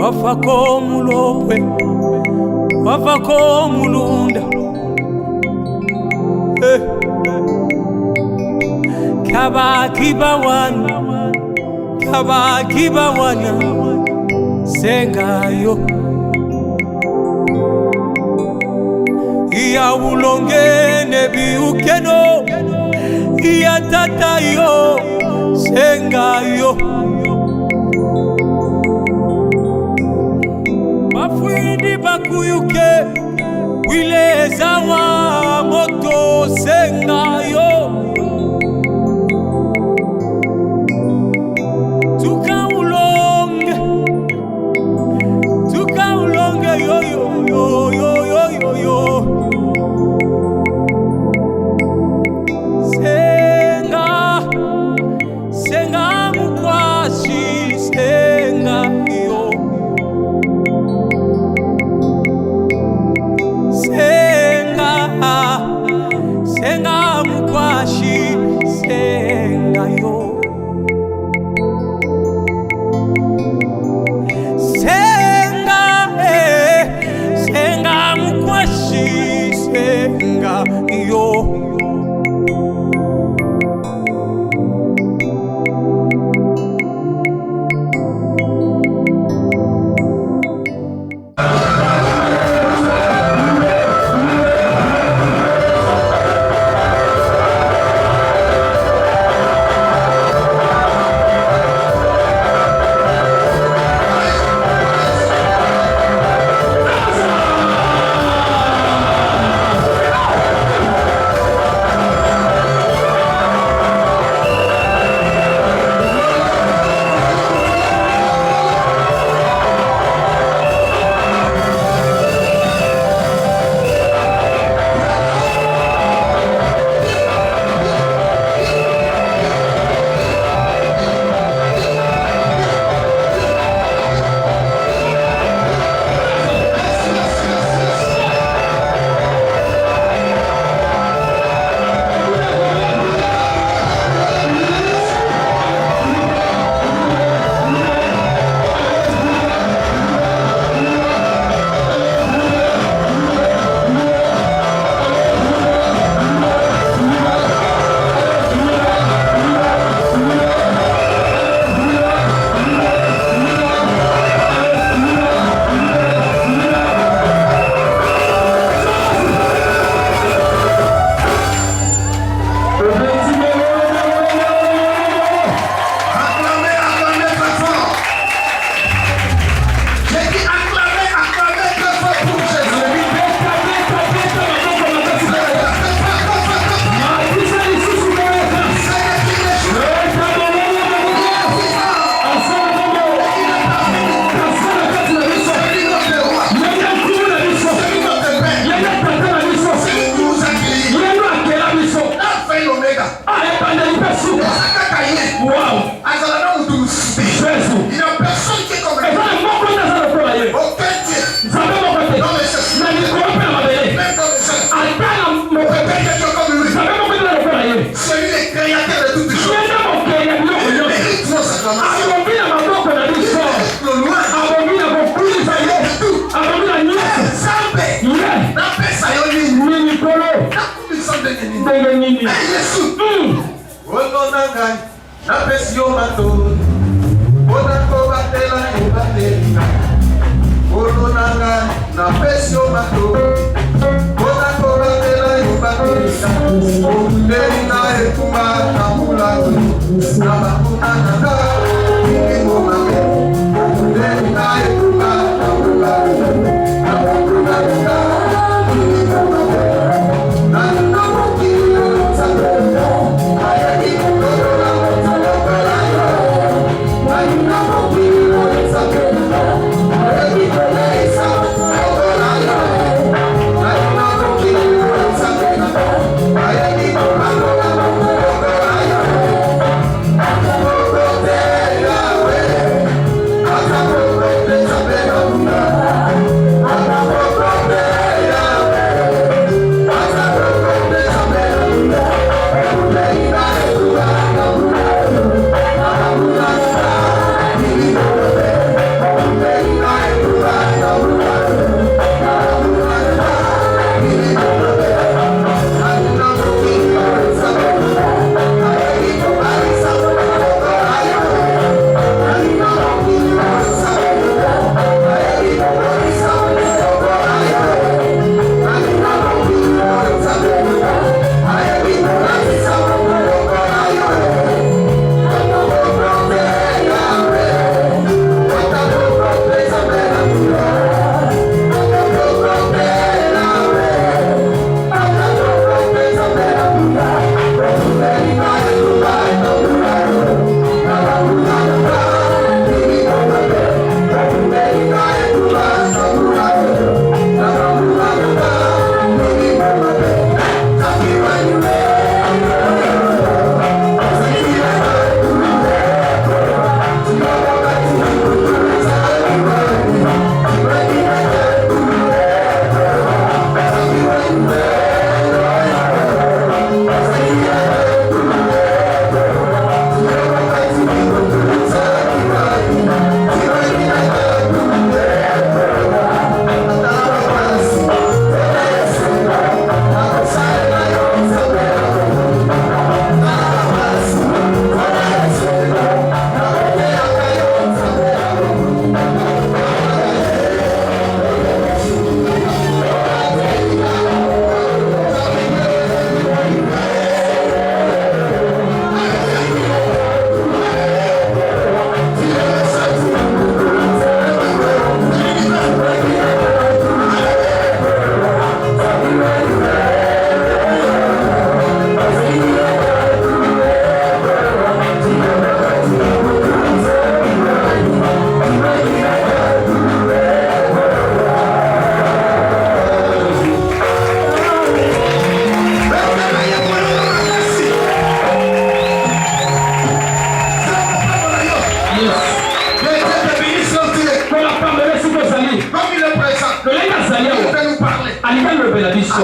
wafako mulopwe wafako mulunda Kabakiba wana sengayo iya ulongene biukeno iya tatayo sengayo mafwindi bakuyuke wileza wa moto sengayo yo senga mukwashi senga yo senga mukwashi senga yo senga mukwashi senga yo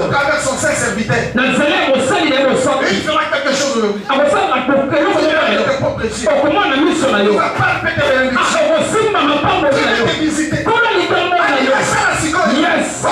travers son saint serviteur. Il fera quelque chose aujourd'hui. Il va pas répéter les bénédictions. Il va te visiter. Yes.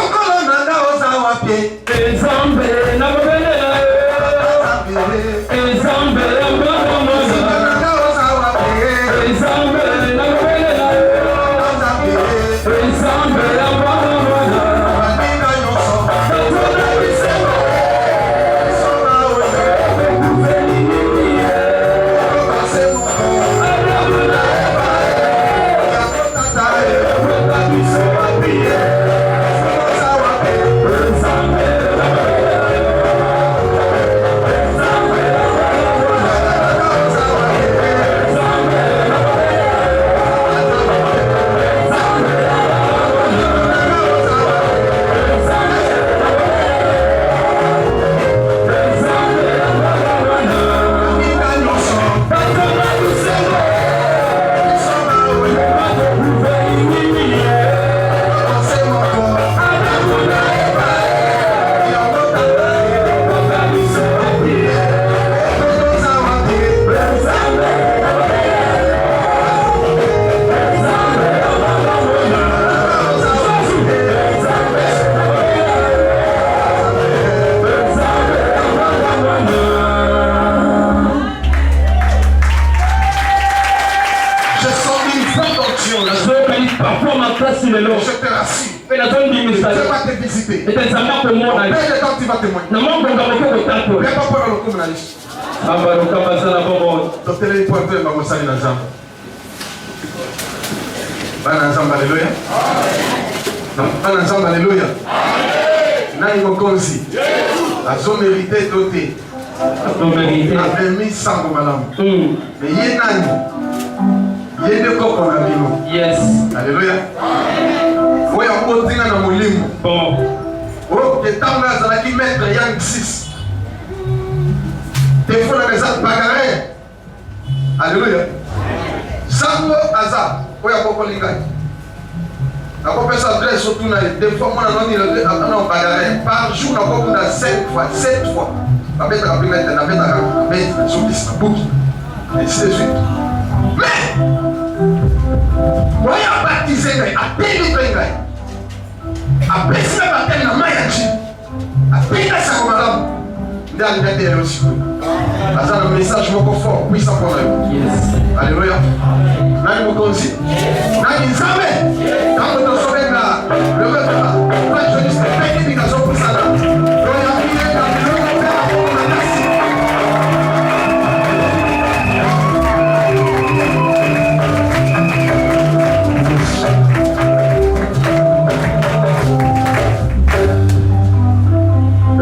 Alléluia. Nani mokonzi. Azo mérité doté. Avait mis sans malam. Mais yé nani. Yé de koko na bino. Yes. Alléluia. Oya kotinga na molimo. Bon. O ke tanga za ki mettre yang 6. Te fona meza bagare. Alléluia. Sango aza. Oya koko lingai. La compétence adresse surtout des fois, on a dit par jour, on a 7 fois. On a mettre la mettre sur les bouts. Et ainsi de suite. Mais, on a baptisé, à peine à peine la baptême, la maïachi, à peine la sacomadame, dans le aussi. C'est un message beaucoup fort, puissant pour nous. Alléluia. Nani mokonzi. Nani nzambe. Quand on sauve là, le repas, quand je dis que les gens pour ça là.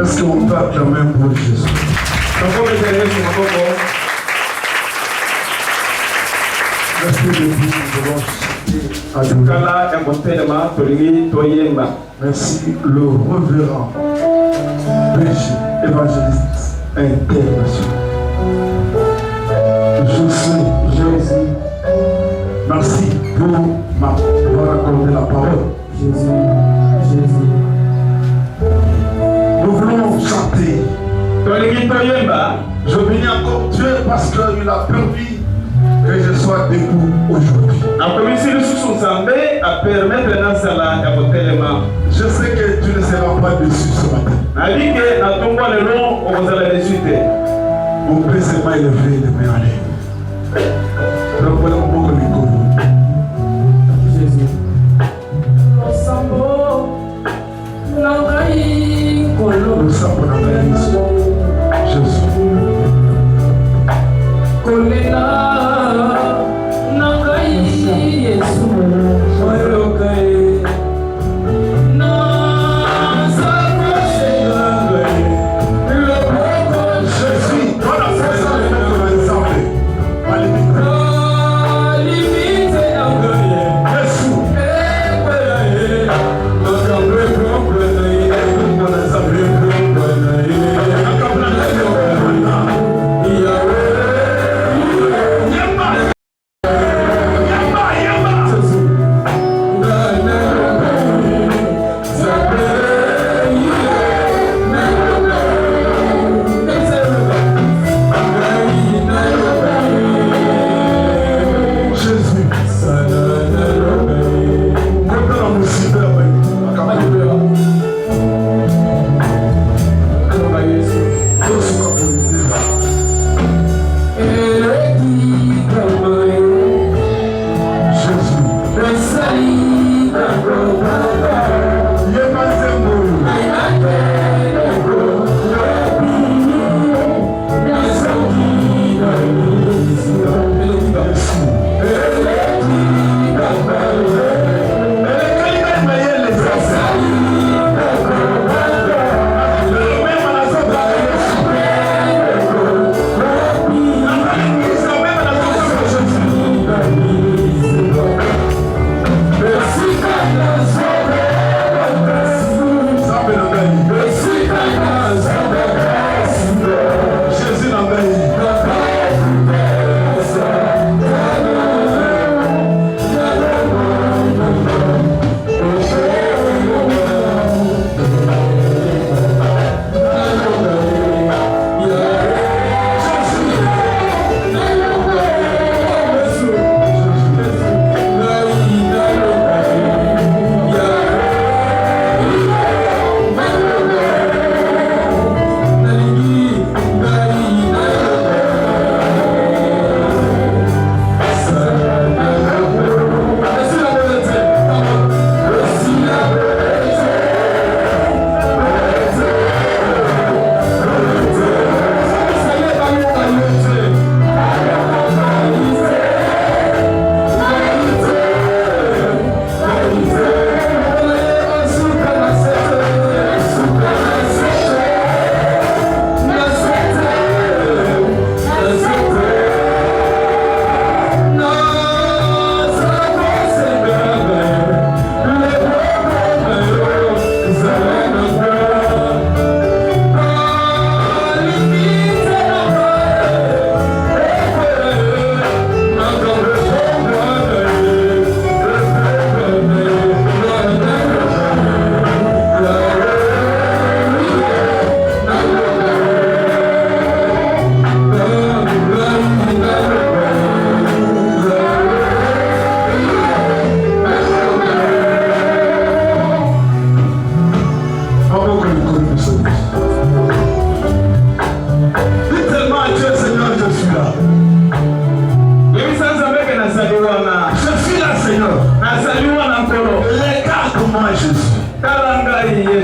Est-ce qu'on peut acclamer pour Jésus? Merci le révérend péché évangéliste international. Jésus, merci pour m'avoir accordé la parole. Jésus. Nous voulons chanter. Je bénis encore Dieu parce qu'il a permis que je sois debout aujourd'hui. Je sais que tu ne seras pas déçu ce matin. Mon Père s'est pas élevé de mes allées. Donc voilà beaucoup de micro. Jésus. Nous sommes dans la Jésus. Jésus.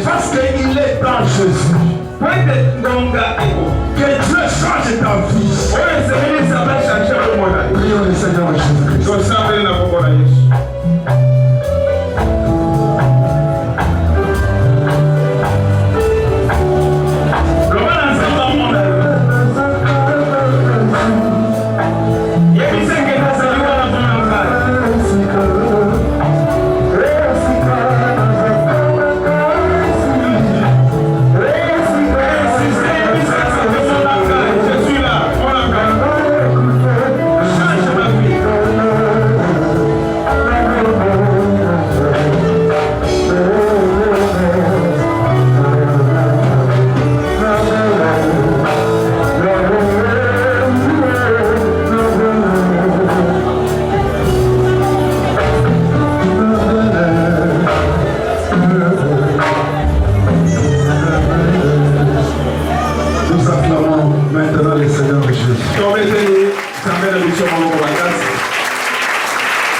Parce qu'il est dans Jésus. Que Dieu change ta vie. Prions le Seigneur Jésus-Christ.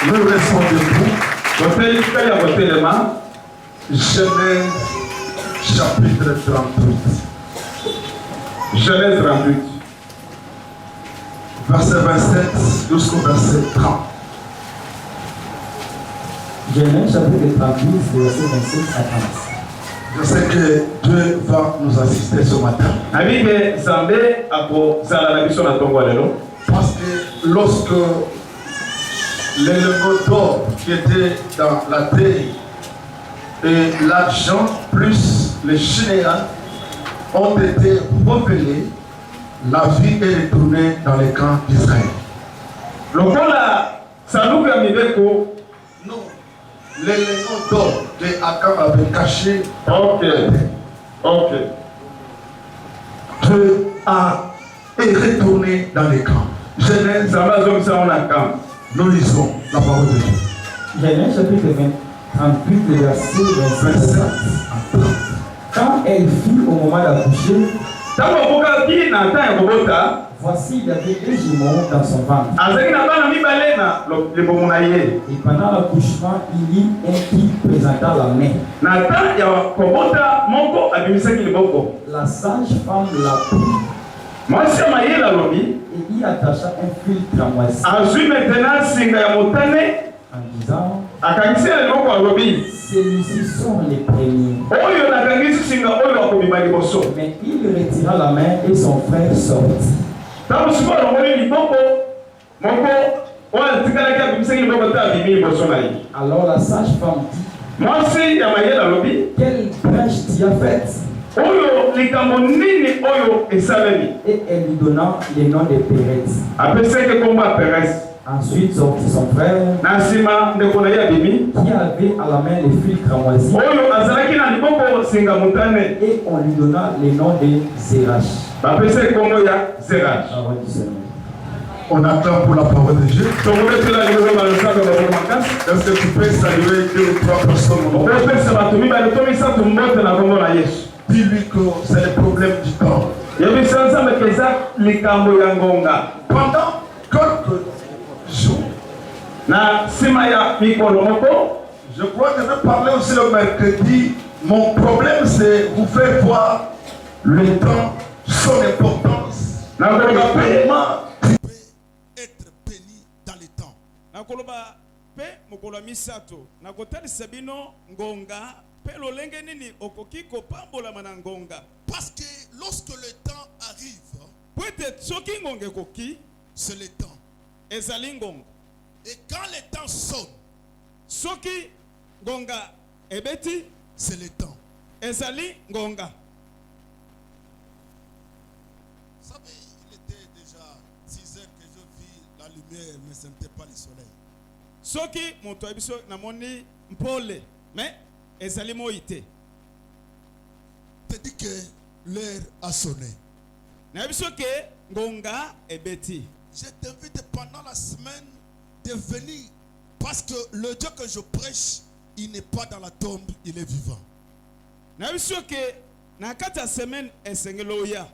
Nous restons debout. Genèse chapitre 38. Genèse 38. Verset 27 jusqu'au verset 30. Genèse chapitre 38, verset 27 à 30. Je sais que Dieu va nous assister ce matin. Parce que lorsque l'élément d'or qui était dans la terre et l'argent plus les généraux ont été révélés, la vie est retournée dans les camps d'Israël. Non, l'élément d'or que Akab avait caché. Ok. Dieu est retourné dans les camps. Genèse, nous lisons la parole de Dieu. Genèse chapitre 38, verset 27 à 30. Quand elle fut au moment d'accoucher, Voici, il y avait des jumeaux dans son ventre. Et Et pendant l'accouchement, il y eut un qui présenta la main. La sage-femme l'a pris et y attacha un fil cramoisi en disant, celui-ci sont les premiers. Mais il retira la main et son frère sortit. Alors la sage-femme dit, quelle brèche tu as faite? Et elle lui donna le nom de Pérez. Ensuite sortit son frère qui avait à la main le fil cramoisi et on lui donna le nom de Zérach. On attend pour la parole de Dieu. Est-ce que tu peux saluer 2 ou 3 personnes? Dis-lui que c'est le problème du temps. Pendant quelques jours, je crois que je vais parler aussi le mercredi. Mon problème, c'est vous faire voir le temps, son importance. Être béni dans le temps. Nakoloba pe mokolo misato nakotalisa bino ngonga pe lolenge nini okoki kopambola mana ngonga parce que lorsque le temps arrive peut-être soki ngonga koki c'est le temps ezali ngonga et quand le temps sonne soki ngonga ebeti c'est le temps ezali ngonga. Ne sentait pas le soleil. Soki moto abiso namoni mpole mais ezali moite. Te dit que l'heure a sonné. Na biso ke ngonga ebeti. Je t'invite pendant la semaine de venir parce que le Dieu que je prêche, il n'est pas dans la tombe, il est vivant. Na biso ke na kata semaine esengeloya.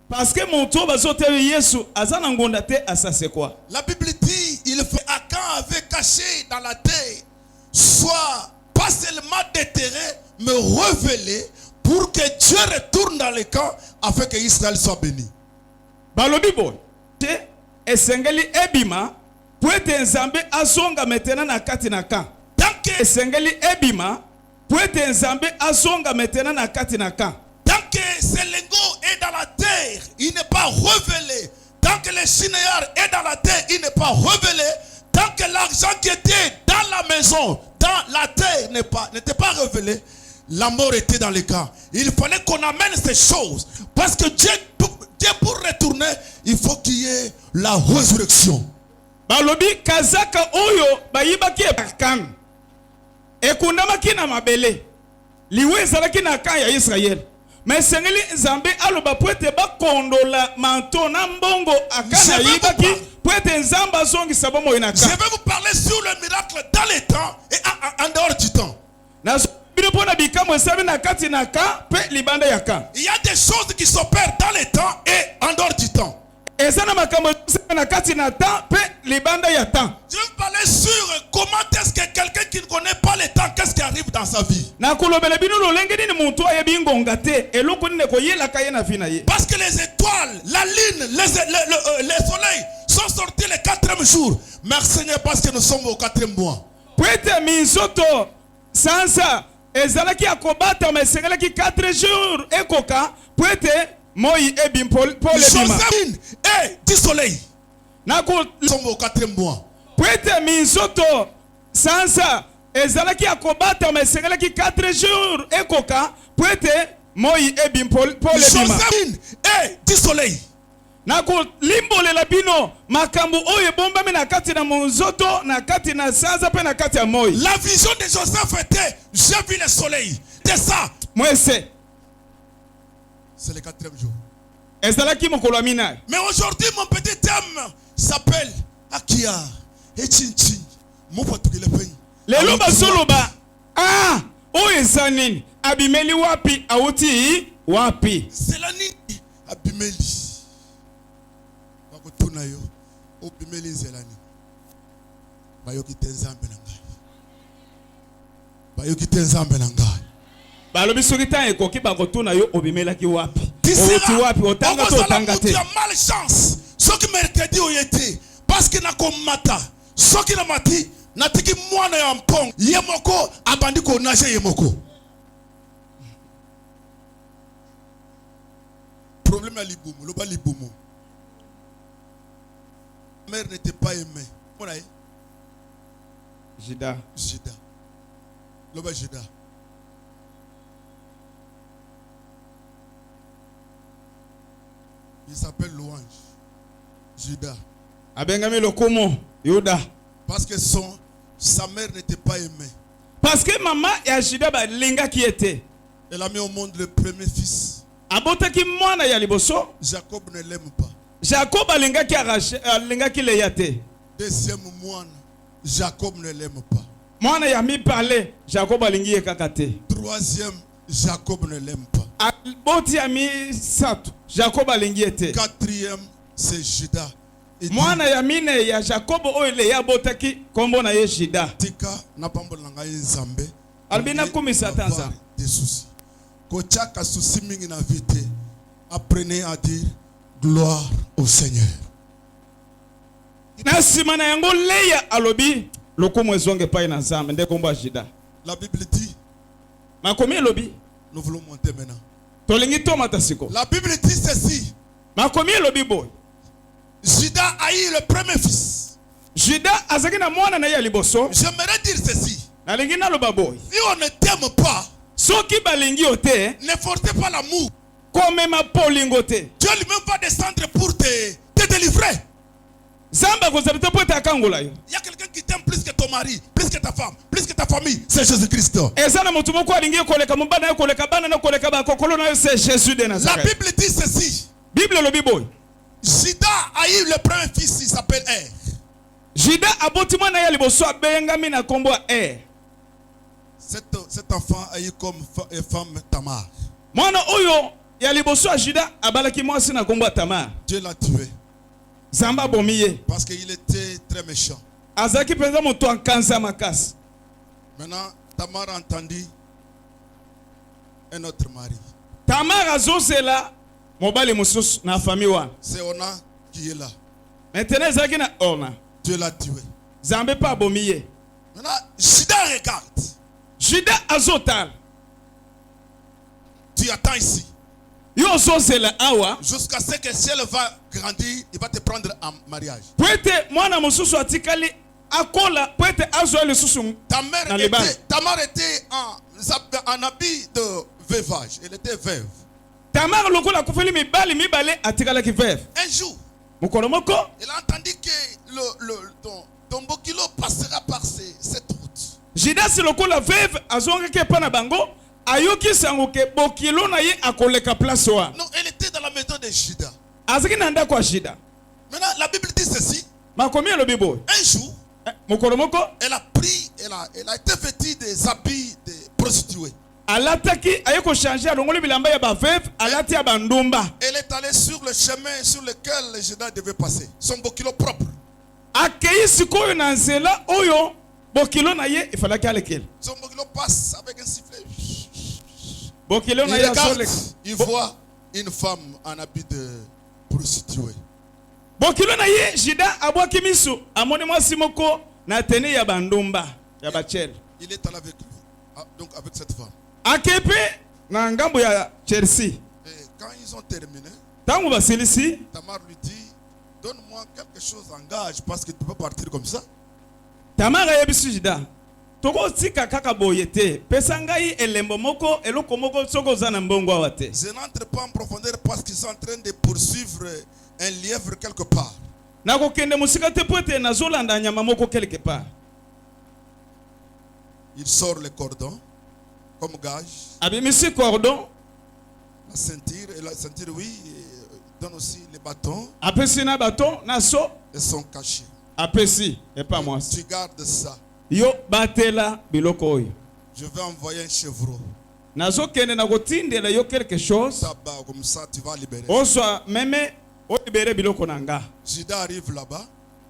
Parce que mon tour va sauter Yesu azana ngondate asase quoi. La Bible dit il faut Akan avait caché dans la terre soit pas seulement déterré mais révélé pour que Dieu retourne dans le camp afin que Israël soit béni. Balobi boy te esengeli ebima pour être nzambe azonga maintenant na kati na camp. Tant que esengeli ebima pour être nzambe azonga maintenant na kati na camp. Tant que ce lingot est dans la terre, il n'est pas révélé. Tant que le chinéar est dans la terre, il n'est pas révélé. Tant que l'argent qui était dans la maison, dans la terre, n'était pas révélé, la mort était dans le camp. Il fallait qu'on amène ces choses. Parce que Dieu pour retourner, il faut qu'il y ait la résurrection. Balobi kazaka oyo bayibaki kan. Ekundamaki na mabele. Liwe zalaki na kan ya Israël. Mais sengeli nzambe aloba poete ba kondola manto na mbongo akana yibaki poete nzamba zongi sabomo inaka. Je vais vous parler sur le miracle dans le temps et en dehors du temps. Na bino pona bikamo sabe na kati na ka pe libanda yaka. Il y a des choses qui s'opèrent dans le temps et en dehors du temps. Ezana makambo na kati na temps pe libanda ya temps. Je vais vous parler sur comment est-ce que quelqu'un qui ne connaît pas le temps, qu'est-ce qui arrive dans sa vie. Na kolobela bino lolenge nini muntu ayebi ngonga te eloko nini ko yela kayena fina ye. Parce que les étoiles, la lune, les soleils sont sortis le 4e jour. Merci Seigneur parce que nous sommes au 4e mois. Poete minzoto sansa ezalaki akobata mesengelaki 4 jours ekoka poete moi ebim pole bima. Joséphine et du soleil. Nous sommes au 4e mois. Poete minzoto sansa ezalaki akobata mesengelaki 4 jours ekoka poete moi ebim pole bima. Joséphine et du soleil. Nako limbolela bino makambo oyo bombami na kati na monzoto na kati na sanza pe na kati ya moi. La vision de Joseph était j'ai vu le soleil. C'est ça. Moi c'est le 4e jour. Ezalaki mokolo mina. Mais aujourd'hui mon petit thème s'appelle Akia et Chinchin. Mon pote le pays. Lelo basoloba ah oyo ezanini abimeli wapi auti wapi. C'est la nuit abimeli. bakotuna yo obimeli nzelani bayoki te nzambe na ngai bayoki te nzambe na ngai balobi soki ta ekoki bakotuna yo obimelaki wapi oti wapi otanga to otanga te ya malchance soki mercredi oyete parce que nakomata soki na mati natiki mwana ya mpong ye moko abandi konage ye moko problème à libumu loba libumu mère n'était pas aimée mona Jida loba Jida il s'appelle Louange Jida abengami lokumu Yuda parce que sa mère n'était pas aimée parce que maman ya Jida balinga qui était elle a mis au monde le premier fils abotaki mwana ya liboso Jacob ne l'aime pas Jacob alingaki Leya te deuxième moine Jacob ne l'aime pas mwana ya mibale Jacob alingi ye kaka te troisième Jacob ne l'aime pas aboti ya misato Jacob alingi ye te quatrième c'est Juda mwana ya mine ya Jacob oyo Leya abotaki kombo na ye Jida tika na pambo na ngai nzambe albina kumisa tanza des soucis kochaka souci mingi na vite apprenez à dire gloire au Seigneur na sima na yango Leya alobi lokumu ezonge pai na nzambe nde kombo ya Jida la Bible dit makomi elobi nous voulons monter maintenant tolingi tomata siko la Bible dit ceci makomi elobi boy Juda a eu le premier fils Juda azaki na mwana na ye ya liboso j'aimerais dire ceci nalingi naloba boy si on ne t'aime pas soki balingi yo te ne forcez pas l'amour komema polingo te Dieu lui-même va descendre pour te délivrer zamba kozala te po ete akangola yo il y a quelqu'un qui t'aime plus que ton mari plus que ta femme plus que ta famille c'est Jésus-Christ eza na motu moko alingi koleka mobana na yo koleka bana na koleka bakokolo na yo c'est Jésus de la Nazareth Bible dit ceci Bible elobi boy Juda a eu le premier fils il s'appelle Er Juda aboti mwana ya liboso abengami na kombo ya cet enfant a eu comme femme Tamar mwana oyo ya liboso ya Juda abalaki mwasi na kombo ya Tamar Dieu l'a tué zamba abomi ye parce qu'il était très méchant azalaki mpenza moto akanza makasi maintenant Tamar a entendu un autre mari Tamar azozela mobali mosusu na famille wana c'est Ona qui est là maintenant ezalaki na Ona Dieu l'a tué Zambe pa abomi ye maintenant Juda regarde Juda azotala tu attends ici yo ozozela awa jusqu'à ce que si elle va grandir il va te prendre en mariage po ete mwana mosusu atikali akola po ete azwa lisusu Tamar était en habit de veuvage elle était veuve Tamar lokola akufeli mibale atikalaki veuve un jour mokolo moko elle a entendu que ton bokilo passera par cette route Juda si lokola veuve azongaki epa na bango ayoki sango ke bokilo na ye akoleka place wana non elle était dans la maison de Juda azaki na ndako ya Juda maintenant la Bible dit ceci makomi elobi boye un jour mokolo moko elle a pris elle a été vêtue des habits de prostituées alataki aye kochange alongoli bilamba ya baveuve alati ya bandumba elle est allée sur le chemin sur lequel Juda devait passer son bokilo propre akei sikoyo na nzela oyo bokilo na ye ifalaki alekele son bokilo passe avec un sifflet bokilo na ye azoleka il voit une femme en habit de prostituée bokilo na ye Juda abwaki miso amoni mwasi moko na tene ya bandumba ya bachele il est allé avec lui donc avec cette femme akepe na ngambo ya Chelsea et quand ils ont terminé tango basilisi Tamar lui dit donne-moi quelque chose en gage parce que tu peux partir comme ça Tamar ayebisi Juda tokotika kaka boye te pesa ngai elembo moko eloko moko soko oza na mbongo awa te je n'entre pas en profondeur parce qu'ils sont en train de poursuivre un lièvre quelque part nakokende mosika te po ete nazolanda nyama moko quelque part il sort le cordon comme gage abimisi cordon la ceinture oui il donne aussi les bâtons apesi na baton na so et sont cachés apesi epa mwasi tu gardes ça yo batela biloko oyo je vais envoyer un chevreau nazokende na kotindela yo quelque chose tabac comme ça tu vas libérer ozwa meme libéré biloko nanga. Judas arrive là-bas.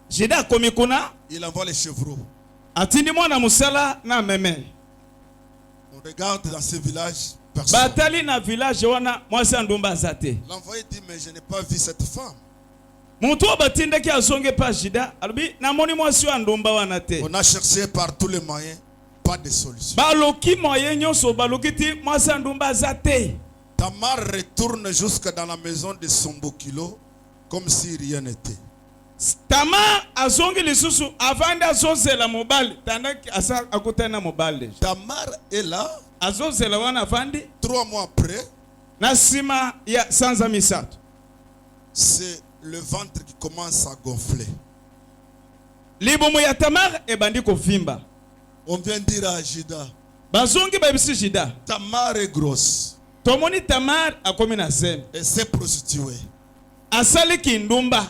Judas komi kuna. Il envoie les chevreaux. Atindi mwana musala na meme. On regarde dans ce village. Personne. Batali na village wana mwasi ndumba azate. L'envoyé dit mais je n'ai pas vu cette femme. Muntu obatinde ki azonge pa Judas albi na moni mwasi ndumba wana te. On a cherché par tous les moyens, pas de solution. Baloki moyen nyonso baloki ti mwasi ndumba azate. Tamar retourne jusque dans la maison de Sombokilo comme si rien n'était. Tamar azongi lisusu avanda azozela mobali tandaki asa akutana mobali. Tamar est là. Azozela wana avandi 3 mois après. Na sima ya sanza misato. C'est le ventre qui commence à gonfler. Libomo ya Tamar ebandi kovimba. On vient dire à Judas. Bazongi babisi Judas. Tamar est grosse. Tomoni Tamar akomi na zeme. Et s'est prostituée. Asali kindumba.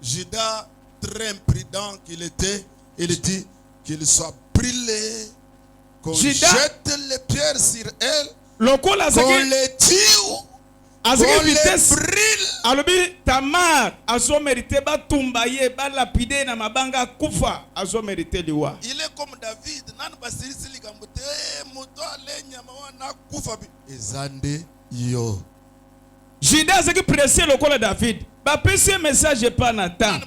Judas, très imprudent qu'il était, il dit qu'il soit brûlé, qu'on jette les pierres sur elle, qu'on les tue, qu'on les brûle. Alobi Tamar azo mérité ba tumbaye ba lapide na mabanga kufa azo mérité liwa. Il est comme David, nan basirisi likambote moto alenya mawana kufa bi ezande yo. Judas qui pressé le col David. Ba pese message pas na temps.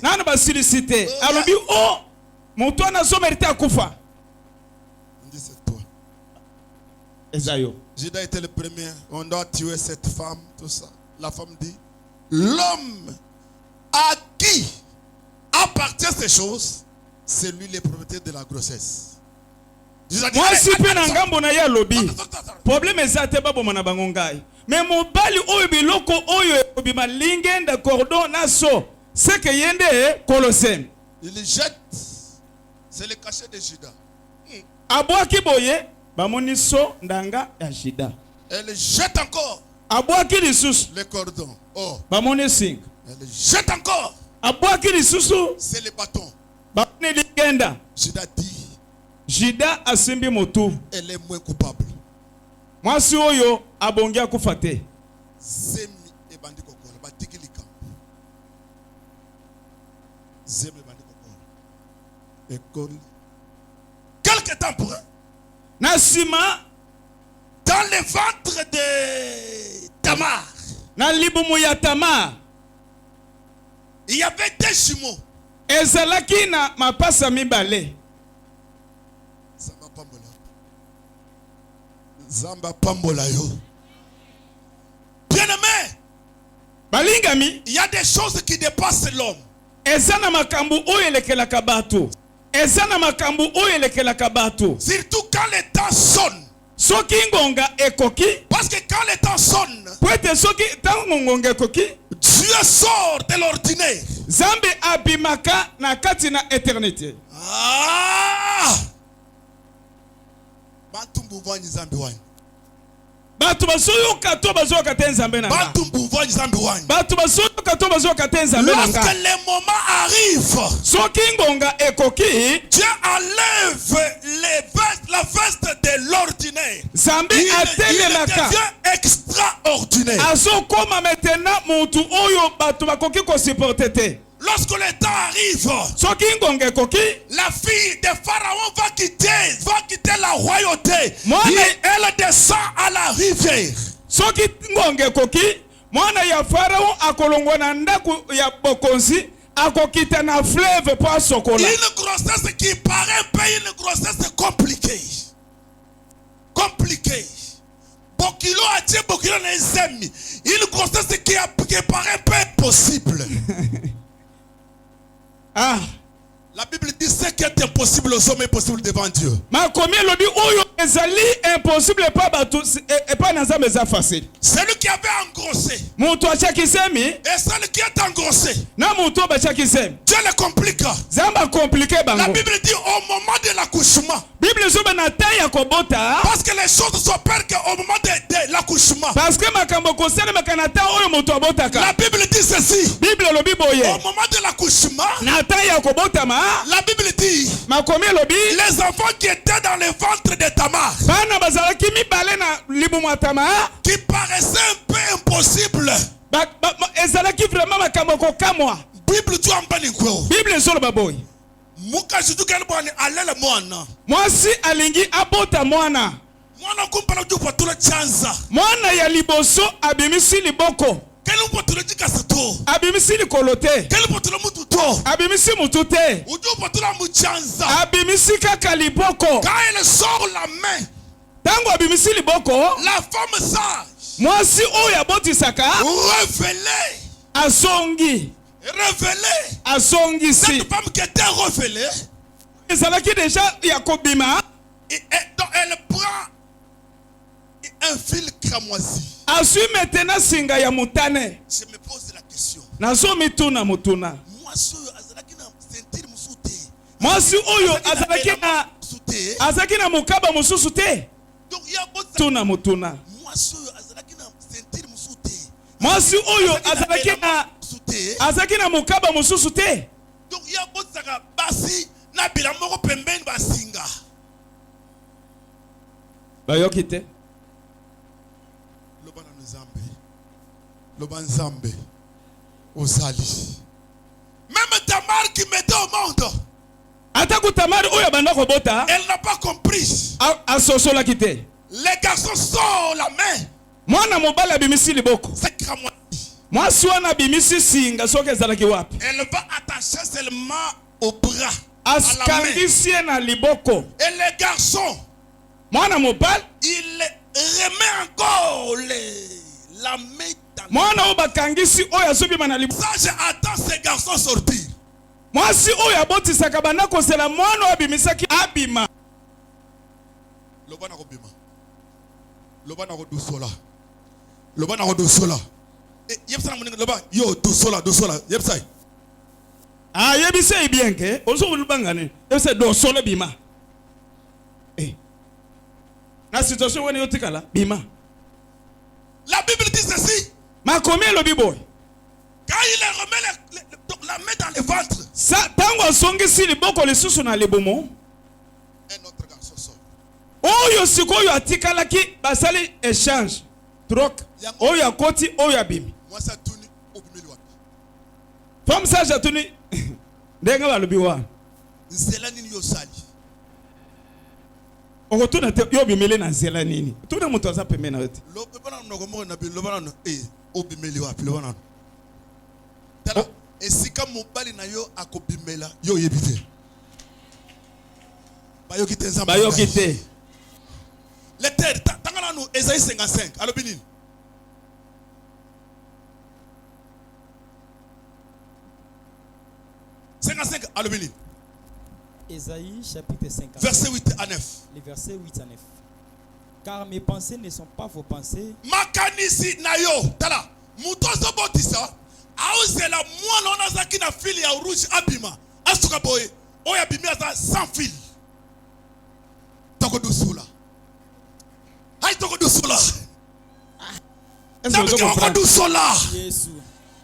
Nan basilicité. Alobi oh moto na zo mérité akufa. On dit c'est toi. Esayo. Judas était le premier. On doit tuer cette femme, tout ça. La femme dit, l'homme à qui appartient ces choses, c'est lui le propriétaire de la grossesse. Moi si pe na ngambo na ya lobi. Problème ezate babo mona bango ngai. Mais mobali oyo biloko oyo obima lingenda cordon naso. C'est que yende Colossem. Il jette. C'est le cachet de Judas. Abwaki boye bamoni so ndanga ya Judas. Elle jette encore. Abwaki lisusu le cordon. Oh. Bamoni sing. Elle jette encore. Abwaki lisusu c'est le bâton. Bamoni lingenda. Judas dit. Judas asimbi motu. Elle est moins coupable. Mwasi oyo abongi akufa te. Zemi ebandi kokola batiki likambo. Zemi ebandi kokola. École. Quelque temps pour eux. Nasima dans le ventre de Tamar. Na libumu ya Tamar. Il y avait 2 jumeaux. Ezalaki na mapasa mibale. Zamba pambola yo. Bien-aimé. Balingami. Il y a des choses qui dépassent l'homme. Ezana makambu oyelekelaka bato. Ezana makambu oyelekelaka bato. Surtout quand le temps sonne. Soki ngonga ekoki. Parce que quand le temps sonne. Pwete soki tango ngonga ekoki. Dieu sort de l'ordinaire. Zambe abimaka na kati na éternité. Ah! Bantumbu vanyi zambi wanyi. Batu basoyo kato bazoka te nzambe na nga. Bantumbu vanyi zambi wanyi. Batu basoyo kato bazoka te nzambe na nga. Lorsque le moment arrive. Soki ngonga ekoki. Dieu enlève la veste de l'ordinaire. Zambe atelemaka. Il devient extraordinaire. Azo koma maintenant mutu oyo batu bakoki ko supporter te. Lorsque le temps arrive, la fille de Pharaon va quitter la royauté. Et elle descend à la rivière. Soki ngonge koki, mwana ya Pharaon akolongwa na ndaku ya bokonzi, akokita na fleuve po sokola. Une grossesse qui paraît une grossesse compliquée. Compliquée. Bokilo a dit Bokilo les amis. Une grossesse qui paraît pas impossible. Ah. La Bible dit ce qui est impossible aux hommes est possible devant Dieu. Ma combien le dit oyo ezali impossible pas batu et pas nazambe za facile. Celui qui avait engrossé. Mutu achakisemi et celui qui est engrossé. Na mutu bachakisemi. Dieu le complique. Zamba compliqué bango. La Bible dit au moment de l'accouchement. Bible sobe na taya kobota. Parce que les choses sont pires qu'au moment de l'accouchement. Parce que makambo kosele makanata oyo mutu abotaka. La Bible dit ceci. Bible lobi boye. Au moment de l'accouchement. Na taya kobota ma. La Bible dit les enfants qui étaient dans le ventre de Tamar qui paraissaient un peu impossible. ezalaki vraiment makambo kokamwa. Bible tu ambani kweo. Bible nsolo baboy. Muka juduka bwani alela mwana. Mwasi alingi abota mwana. Mwana kumpala jupa tula chanza. Mwana ya liboso abimisi liboko. Kelu potula jikasa to. Abimisi likolote. Kelu potula mutu to. Abimisi mutute. Ujupa tula muchanza. Abimisi kaka liboko. Quand elle sort la main. Tango abimisi liboko. La femme sage. Mwasi oyo abotisaka. Révélé. Asongi. Révélé. Asongi si. Cette femme qui était révélée. Ezalaki déjà yakobima. Et donc elle prend un fil cramoisi. Asui maintenant singa ya mutane. Je me pose la question. Nazo mituna mutuna. Mwasi oyo azalaki na mukaba mususu te. Tuna mutuna. Mwasi oyo azalaki na mukaba mususu te. Donc ya bosaka basi na bila moko pembeni basinga. Bayoki te. Lobana nzambe. Loban nzambe. Osali. Même Tamar qui mettait au monde. Ataku Tamar oyo banda kobota. Elle n'a pas compris. Asosola kite. Les garçons sortent la main. Mwana mobala abimisi liboko. C'est cramoisi. Mwasi wana abimisi singa soke ezalaki wapi. Elle va attacher seulement au bras. Askangisi na liboko. Et les garçons. Mwana mobala. Il remet encore la main dans mwana oyo bakangisi oyo azobima na liboko. Ça j'attends ces garçons sortir. Mwasi oyo abotisaka banda kosela mwana oyo abimisaki abima. Lobana kobima. Lobana kodusola. Lobana kodusola. Yebsa na muninga loba yo dusola yebsa. Ah yebisa bien ke ozo bulubangane. Yebsa dosola bima. Na situation wani yotikala bima. La Bible dit ceci. Ma combien le bibo? Quand il remet la main dans le ventre. Sa tango songisi liboko lisusu na libumo. Un autre garçon sort. Oyo sikoyo atikalaki basali échange. Troc. Oyo akoti oyo abimi. Moi ça tourne au bimeli wapi. Femme sage atuni. Ndenga balubiwa. Nzela nini yo sali. Okotuna te yo bimeli na nzela nini? Tuna mutu aza pembe na yote. Lobana mnogomo na bi lobana no obimeli wapi lobana. Tala esika mobali na yo akobimela yo yebite. Bayoki te nzamba. Bayoki te. Les terres tangana no Esaïe 55 alobini. Alobini. Ésaïe chapitre 50. Verset 8 à 9. Les versets 8 à 9. Car mes pensées ne sont pas vos pensées. Makanisi na yo. Tala. Mutozo botisa. Auzela mwana onazaki na fili ya rouge abima. Asuka boy. Oya bimi aza sans fil. Toko dusula. Hay toko dusula. Toko dusula.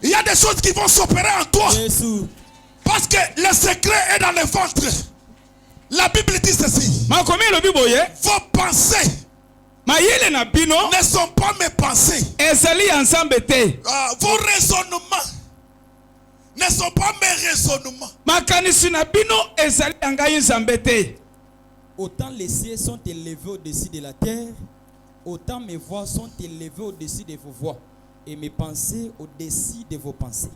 Il y a des choses qui vont s'opérer en toi. Parce que le secret est dans le ventre. La Bible dit ceci. Vos pensées ne sont pas mes pensées. Vos raisonnements ne sont pas mes raisonnements. Autant les cieux sont élevés au-dessus de la terre, autant mes voix sont élevées au-dessus de vos voix, et mes pensées au-dessus de vos pensées.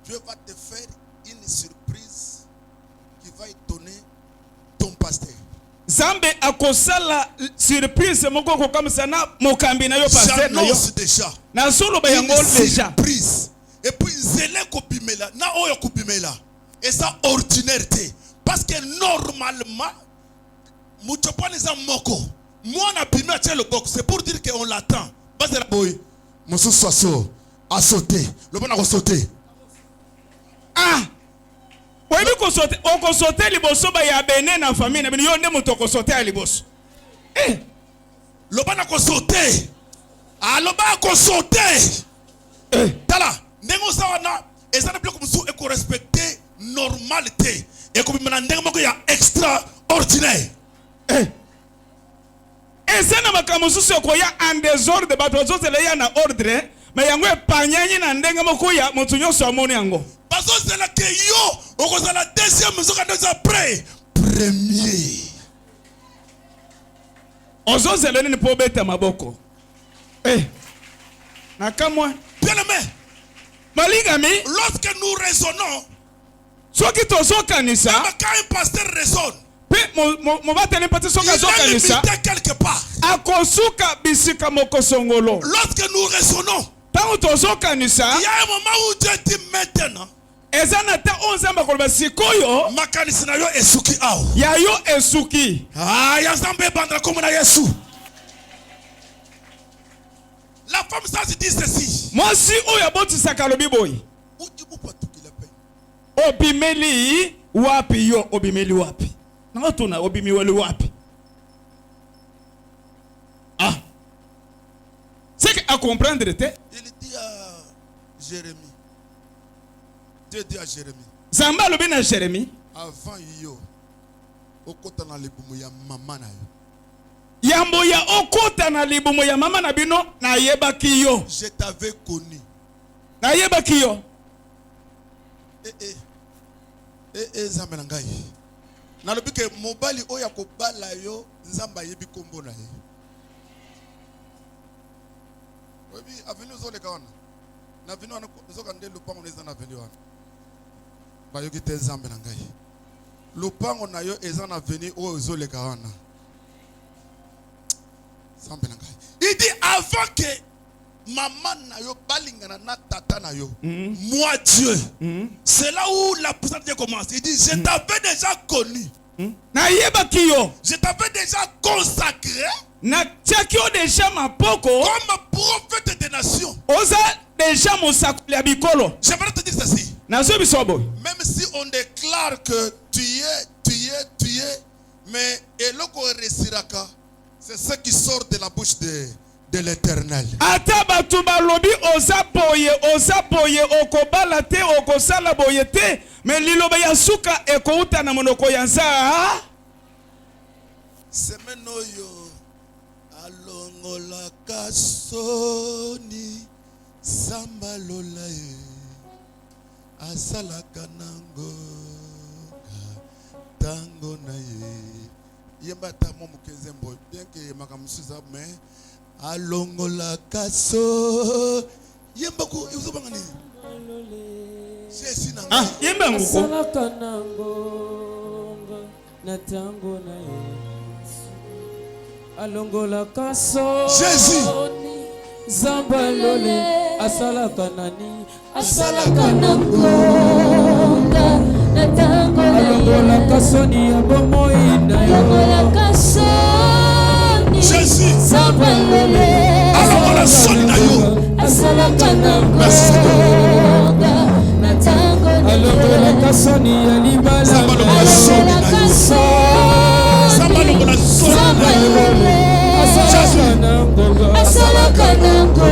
Dieu va te faire une surprise qui va étonner ton pasteur. Zambe akosala surprise moko ko comme ça na mokambi na yo pasteur na yo. Déjà. Na solo ba yango déjà. Surprise. Et puis zele ko bimela na oyo ko bimela. Et ça ordinarité parce que normalement muchopani za moko. Moi na bimela tient le box, c'est pour dire qu'on l'attend. Parce que boy, musu soso a sauté. Le bon a sauté. Ah! Oui, on peut sauter liboso ba ya bene na famille na bini yo nde muto ko sauter liboso. Eh! Le bon a sauté. Ah, le bon a sauté. Eh! Tala, ndengo sawana ezana plus comme sou et ko respecter normalité. Et comme maintenant ndengo moko ya extraordinaire. continuer. eza na makambo mosusu ekoya en désordre bato bazozela ya na ordre me yango epanyani na ndenge moko ya moto nyonso amoni yango bazozela ke yo okozala deuxième nzoka ndoza après premier ozozela nini mpo obeta maboko nakamwa bien-aimé malingami lorsque nous raisonnons soki tozokanisa quand un pasteur raisonne mpe mobateli mpate soki azokanisa quelque part akosuka bisika moko songolo lorsque nous raisonnons ntango tozokanisa il y a un moment où Dieu dit maintenant eza na ta oyo nzambe akoloba sikoyo makanisi na yo esuki awa ya yo esuki ya nzambe ebandela kombo na Yesu. La femme sage dit ceci. mwasi oyo abotisaka alobi boye obimeli wapi yo obimeli wapi nango tuna obimeli wapi c'est que à comprendre te Il dit à Jérémie. Dieu dit à Jérémie. Zamba alobi na Jérémie Avant yo okota na libumu ya mama na yo. yambo ya okota na libumu ya mama na bino na yebaki yo. Je t'avais connu. Na yebaki yo. Nzambe na ngai. Nalobi ke mobali oya kobala yo nzamba yebi kombo na ye. Obi avenue zo le kawana. Na avenue wana zo kande lupango neza na avenue wana. Ba yoki te nzambe na ngai. Lupango na yo eza na avenue o zo le kawana. Nzambe na ngai. Il dit avant que maman na yo balingana na tata na yo. Moi Dieu. C'est là où la puissance de Dieu commence. Il dit je t'avais déjà connu. Na yebaki yo. Je t'avais déjà consacré. Na tiaki o déjà mapoko. Comme prophète des nations. Oza déjà mosakoli ya bikolo. J'aimerais te dire ceci. Nazo bisobo. Même si on déclare que tu es, mais eloko resiraka, c'est ce qui sort de la bouche de l'Éternel. Ata batu balobi oza boye okobala te okosala boye te mais liloba ya suka ekouta na monoko ya nza. Semaine oyo alongola kasoni samba lola ye asalaka nango tango na ye yemba ta mo mukenzembo bien que makamusuza mais alongola kaso yemba ko uzobanga ni Jésus na yemba nguko asalaka nango na tango na ye alongola kaso Jésus zambalole asalaka nani asalaka nango na tango na ye alongola kasoni ya bomoi na yo alongola kasoni Jésus zambalole alongola soni na yo asalaka nango na tango na ye alongola kasoni ya libala alongola soni na yo alongola soni na yo asalaka nango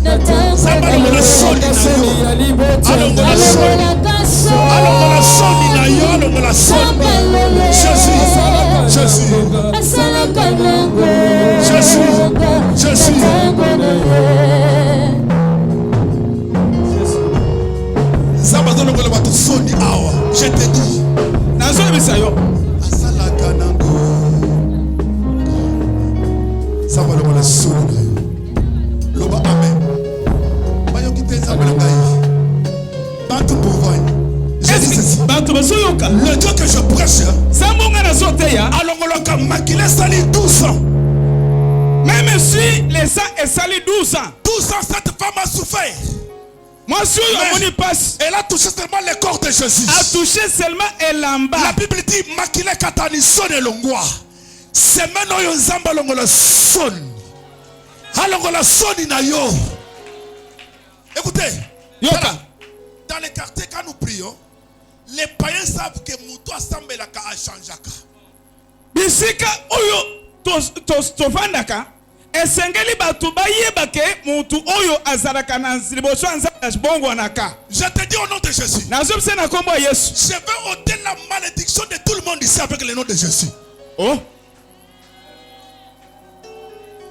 na tango alongola soni na yo alongola soni na yo alongola soni Jésus asalaka nango Jésus Zamba zolongola bato soni awa je te dis nazo bisa yo asalaka nango Zamba longola soni na yo loba amen bayoki te Zamba na ngai bato pauvre le Dieu que je prêche alongolaka makila sali 12 ans. Même si les sang est sali 12 ans. 12 ans cette femme a souffert. Moi si elle a touché seulement le corps de Jésus. A touché seulement elamba. La Bible dit makila katani sonne longwa. Semaine oyo nzamba longola son. Alongola soni na yo. Écoutez. Yoka. Dans les quartiers quand nous prions, les païens savent que Moutou assemblaka a changé. Bisika oyo tofandaka esengeli batu bayeba ke mutu oyo azalaka na liboso anza bongo anaka. Je te dis au nom de Jésus. Nazobse na kombo ya Yesu. Je vais ôter la malédiction de tout le monde ici avec le nom de Jésus. Oh.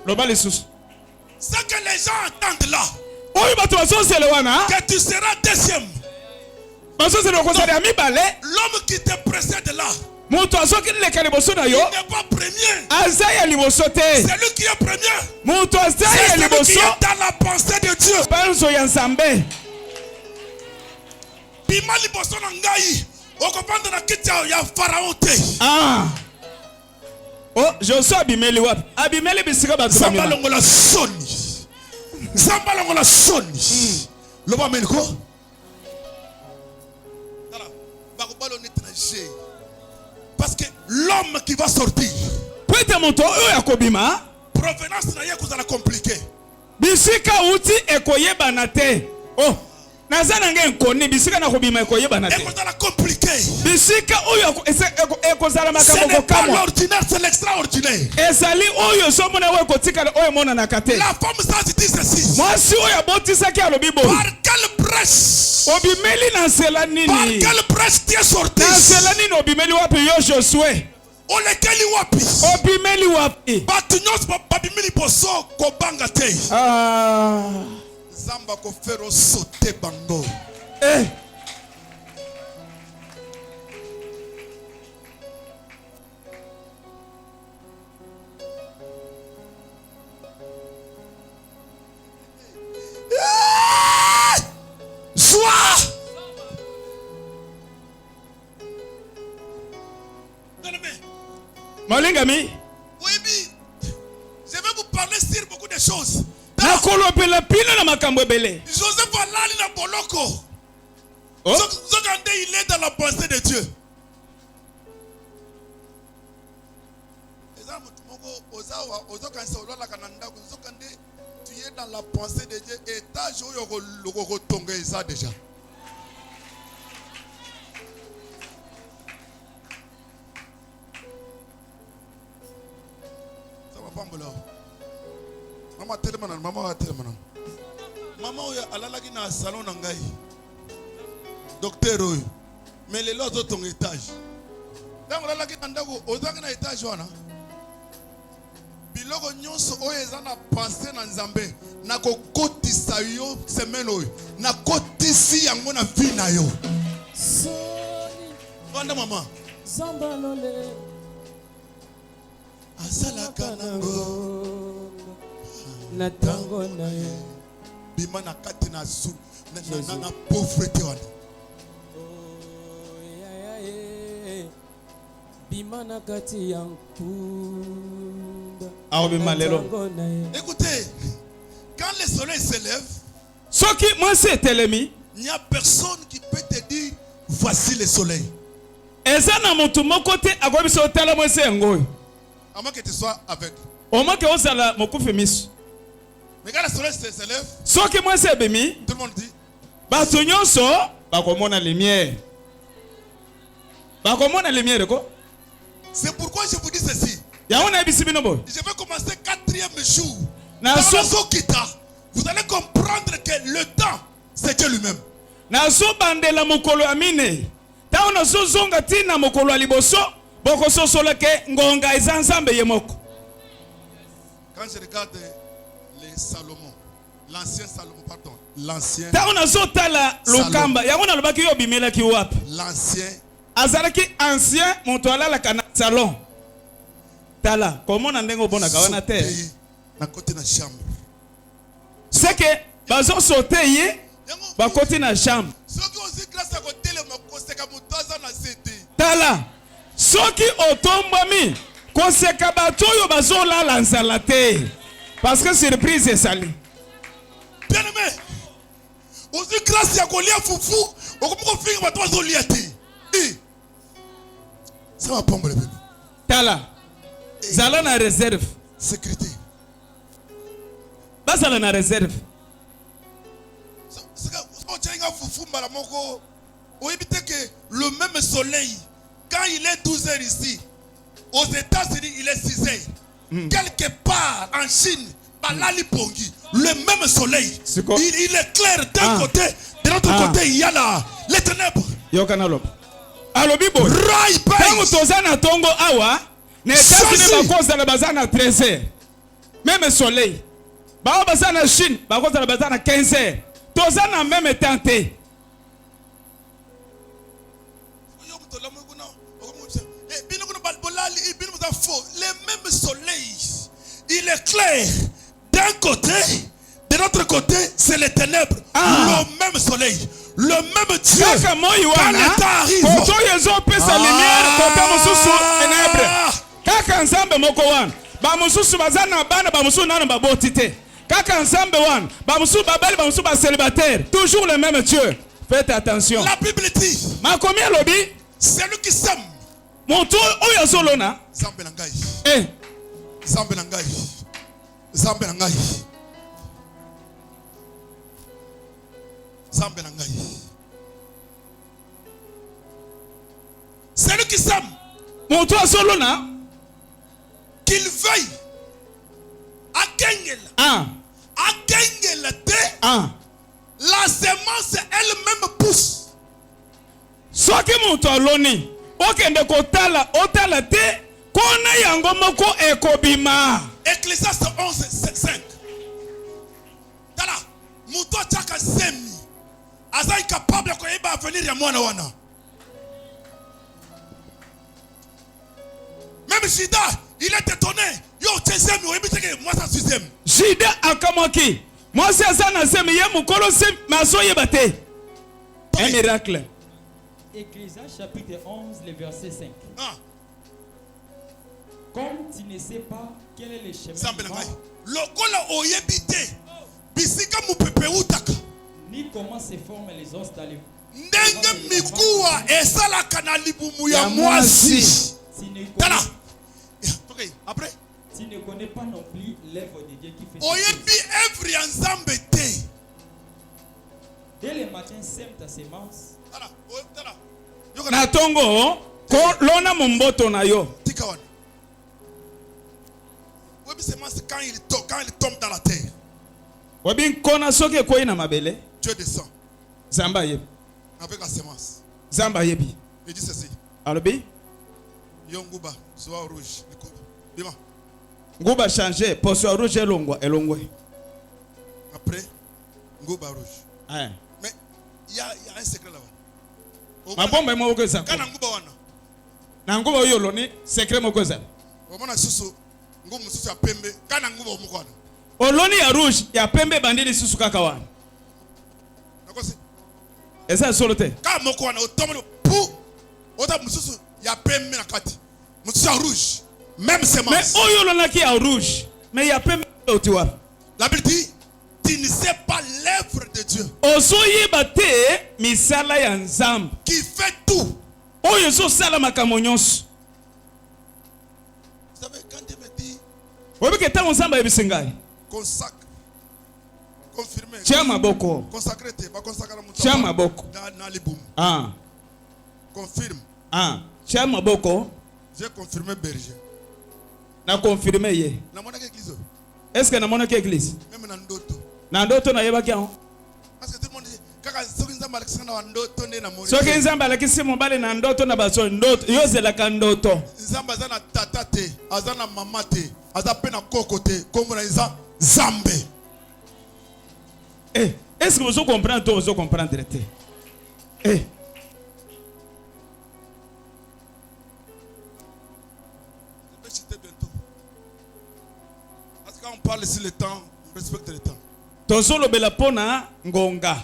Loba lisusu. Ce que les gens entendent là. Oyo batu bazosele wana. Que tu seras deuxième. Bazosele okozala ya mibale. L'homme qui te précède là. Mutu azoki leka liboso na yo. Il n'est pas premier. Azaya liboso te. C'est lui qui est premier. Mutu azaya C'est celui liboso. qui est dans la pensée de Dieu. Banzo ya Nzambe. Bima liboso na ngai. Okopanda na kiti ya Pharaon te. Ah. Oh, Joshua abimeli wapi? Abimeli bisika batu bamima. Samba longola soni. Samba longola soni. Loba meniko. Tala, bakobalo neti na G. Parce que l'homme qui va sortir. Pwete moto oyo akobima. Provenance na ye kozala compliqué. Bisika uti ekoyeba na te. Oh. Nazana nge nkoni bisika na kobima ekoyeba na te. Ekozala compliqué. Bisika oyo ekozala makambo Ce n'est pas kokamwa. l'ordinaire, c'est l'extraordinaire. Ezali oyo somona we kotika oyo mona na kate. La femme ça dit ceci. Mwasi oyo abotisaki alobi boy. Par quelle brèche? Obimeli na nsela Par nini? quelle brèche tu es sorti? Na nsela nini obimeli wapi yo Josué? Olekeli wapi? Obimeli wapi? Batu nyonso babimeli boso kobanga te. Ah. Zamba ko fero sauter bango. Eh. Joie. Malingami. Oui, je vais vous parler sur beaucoup de choses. Nakolopela pila na makambo ebele. Joseph alali na boloko. Oh. Zokande il est dans la pensée de Dieu. Tu es dans la pensée de Dieu. Étage où il y a retombé ça déjà. Ça va pas me là. Maman tellement maman tellement. Maman oya alalaki na salon na ngai. Docteur oyo. Mais les autres ton étage. Donc alalaki na ndako ozaki na étage wana. Biloko nyonso oyo eza na pensée na Nzambe na kokotisa yo semaine oyo. Na kotisi yango na vie na yo. Wanda mama. Sambalole. Asalaka nango. Na tango na ye. Bima na kati na su na pauvreté wana. Bima na kati ya nkunda. Écoutez, quand le soleil s'élève, Soki mwasi etelemi, il n'y a personne qui peut te dire voici le soleil. eza na mutu moko te akobiso otala mwasi yango. À moins que tu sois avec. Omoke ozala mokufi miso. Mais quand le soleil s'élève, Soki mwasi ebimi, tout le monde dit bato nyonso bakomona lumière. Bakomona lumière ko? c'est pourquoi je vous dis ceci. Yaona ebisi bino boy. Je vais commencer 4e jour. Na Dans so le Zokita, vous allez comprendre que le temps, c'est Dieu lui-même. na so bandela mokolo amine. Taona na so zonga tina mokolo liboso, boko so sola ke ngonga eza Nzambe ye moko. Quand je regarde les Salomon, l'ancien Salomon, pardon, l'ancien. Taona so tala lokamba, yaona lobaki yo bimela ki wapi? L'ancien. Azalaki ancien moto alalaka na salon. Tala, komona ndengo bona kawana te. Na côté na chambre. C'est que bazo sauté ye, ba côté na chambre. Soki aussi grâce à côté le makoseka mutoza na CD. Tala, soki otombami, koseka bato yo bazo lala nzala te. Parce que surprise esali. Bien aimé. Aussi grâce à kolia fufu, okomoko finga bato bazo lia te. Ça va pomber le bébé. Tala, zala na réserve. Sécurité. Bazala na réserve. C'est que fufu mbala moko. On évite que le même soleil, quand il est 12h ici, aux États-Unis, il est 6h. quelque part en Chine, Balali Pongi, le même soleil, il est clair d'un côté, de l'autre côté, il y a les ténèbres. Yokanalo. Alobi boy. Right, Tango tozana tongo awa, ne États-Unis bakozala bazana 13h. Même soleil. Ba bazana Chine, bakozala bazana 15h. Tozana même tenté. Les mêmes soleils, il est clair d'un côté, de l'autre côté, c'est les ténèbres. Le même soleil, le même Dieu. Quand l'État arrive, kaka nzambe moko wana bamususu bazana bana bamususu nana babotite kaka nzambe wana bamususu babali bamususu ba célibataire toujours le même Dieu. Faites attention. La Bible dit, makomi alobi celui qui sème moto oyo azolona Zambe na ngai. Zambe na ngai. Zambe na ngai. Zambe na ngai. Celui qui sème moto azolona qu'il veuille à Kengel la semence elle-même pousse. Soki moto aloni okende kotala otala te kona yango moko ekobima. Ecclésiaste 11:5. Tala moto chaka semi azai capable ko eba avenir ya mwana wana. Même Jida, il est étonné. Yo, tezemi, moi ça suis. Jida akamaki. Moi c'est ça na semi ye mukolo sem masoye bate. Un miracle. Ecclésiaste chapitre 11, le verset 5. Comme tu ne sais pas quel est le chemin ni comment se forment les os dans les après, tu ne connais pas non plus l'œuvre de Dieu qui fait dès le matin, sème ta semence. Na tongo ko lona mumboto na yo. Quand il tombe dans la terre, Wabin kona soke ko ina mabele. Dieu descend. Zamba yebi. Avec la semence. Zamba yebi. Il dit ceci. Alobi. Yonguba, soit rouge. Dis-moi. Nguba changer, poso rouge elongwe. Après, Nguba rouge. Mais il y a un secret là-bas. Ma bombe mo ko za. Kana Nguba wana. Na Nguba yo loni secret mo ko za. Omona susu Nguba mususu ya pembe, kana Nguba omukwana. Oloni ya rouge ya pembe bandili susu kaka wana. Nakosi. Esa solote. Ka mokwana otomolo pu. Ota mususu ya pembe na kati. Mususu ya rouge. Même semence. Mais oyo lona ki ya rouge. Mais ya pembe otiwa. La Bible dit, tu ne sais pas l'œuvre de Dieu. Osoye bate misala ya nzambe. Qui fait tout. Oyo so sala makambo nyonso. Vous savez quand Dieu me dit Webike tango nzambe yebisengai. Consacre. Confirmer. Tia maboko. Consacrer te, ba consacrer la mutu. Tia maboko. Na libum. Confirme. Tia maboko. J'ai confirmé berger. Na confirmer ye. Na mona église. Est-ce que na mona église? Même na ndoto. Na ndoto na yeba kiao. Parce que tout le monde dit kaka soki nzamba alakisana na ndoto nde na moni. Soki nzamba alakisi mobale na ndoto na baso ndoto yozela ka ndoto. Nzamba azana tata te, azana mama te, azape na koko te, kombo na Zambe. Est-ce que vous comprenez tout vous comprendre te? Je vais citer bientôt. Parce que quand on parle ici le temps, on respecte le temps. Tozolo bela pona ngonga.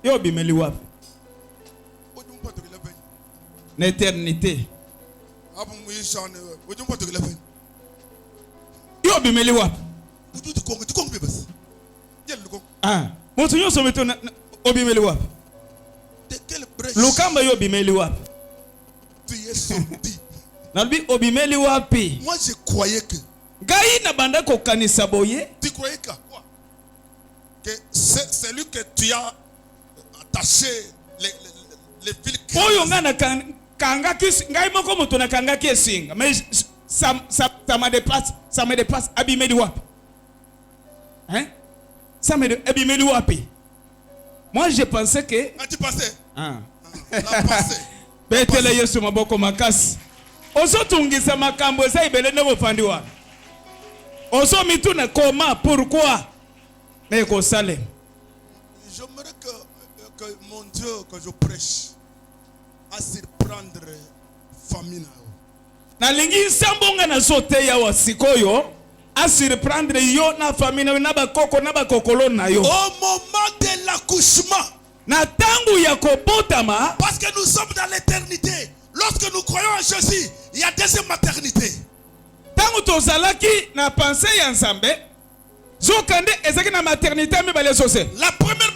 Yo bimeli wapi? L'éternité. Yo bimeli wapi? Moto nyonso meto obimeli wapi? Lukamba yo bimeli wapi? Tu es sorti. Nalbi obimeli wapi? Moi je croyais que Gaï na banda ko kanisa boye. Tu croyais que quoi? Que c'est celui que tu as attaché les fils. Oyo ngana kanga kis ngai moko moto na kanga kisinga mais ça me dépasse abimedi wapi hein ça me abimedi wapi. Moi je pensais que tu pensais la pensée betele Yesu maboko makasi ozo tungisa makambo za ibele ndeko fandi wa ozo mituna comment pourquoi mais ko sale. J'aimerais que mon Dieu que je prêche à surprendre famille na lingi sambonga na sote ya wasikoyo à surprendre yo na famille na bakoko na bakokolo na yo au moment de l'accouchement na tangu ya kobotama parce que nous sommes dans l'éternité. Lorsque nous croyons en Jésus, il y a deuxième maternité. Tangu tozalaki na pensée ya Nzambe zokande ezaki na maternité me bale sose. La première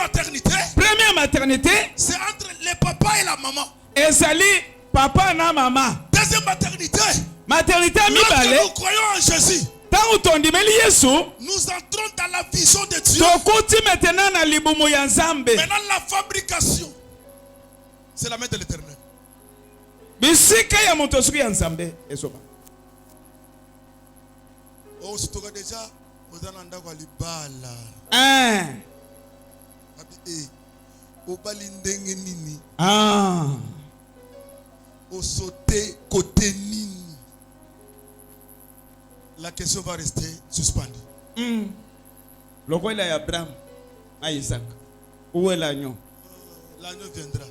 maternité c'est entre le papa et la maman. Ezali papa na maman. Deuxième maternité mi bale lorsque nous croyons en Jésus, tangu tondimeli Yesu nous entrons dans la vision de Dieu. Tokoti maintenant na libumu ya Nzambe. Maintenant la fabrication c'est la main de l'Éternel. Bisika ya moto suki ya Nzambe esoba. Oh sitoka déjà ozana ndako alibala. Abi obali ndenge nini? Au sauter côté nini? La question va rester suspendue. Lokola ya Abraham na Isaac. Où est l'agneau? L'agneau viendra.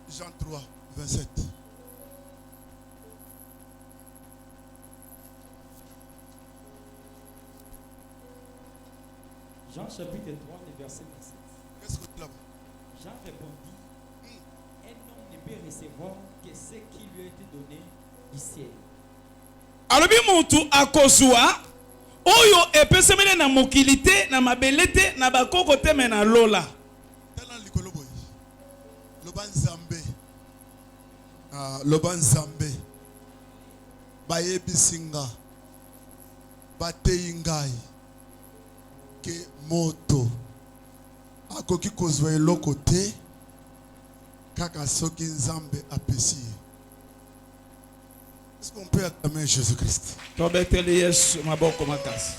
Jean 3, 27. Jean chapitre 3, le verset 27. Qu'est-ce que tu as? Jean répondit, un homme ne peut recevoir que ce qui lui a été donné du ciel. Alobi mutu akozwa oyo epesemele na mokilité na mabelete na bakoko teme na lola. Tala likolo boy. Loba Nzambe. Loba Nzambe. Bayebisinga. Bateyingai. Ke moto akoki kozwa eloko te kaka soki Nzambe apesi. Est-ce qu'on peut acclamer Jésus-Christ? Tobeteli Yesu maboko makasi.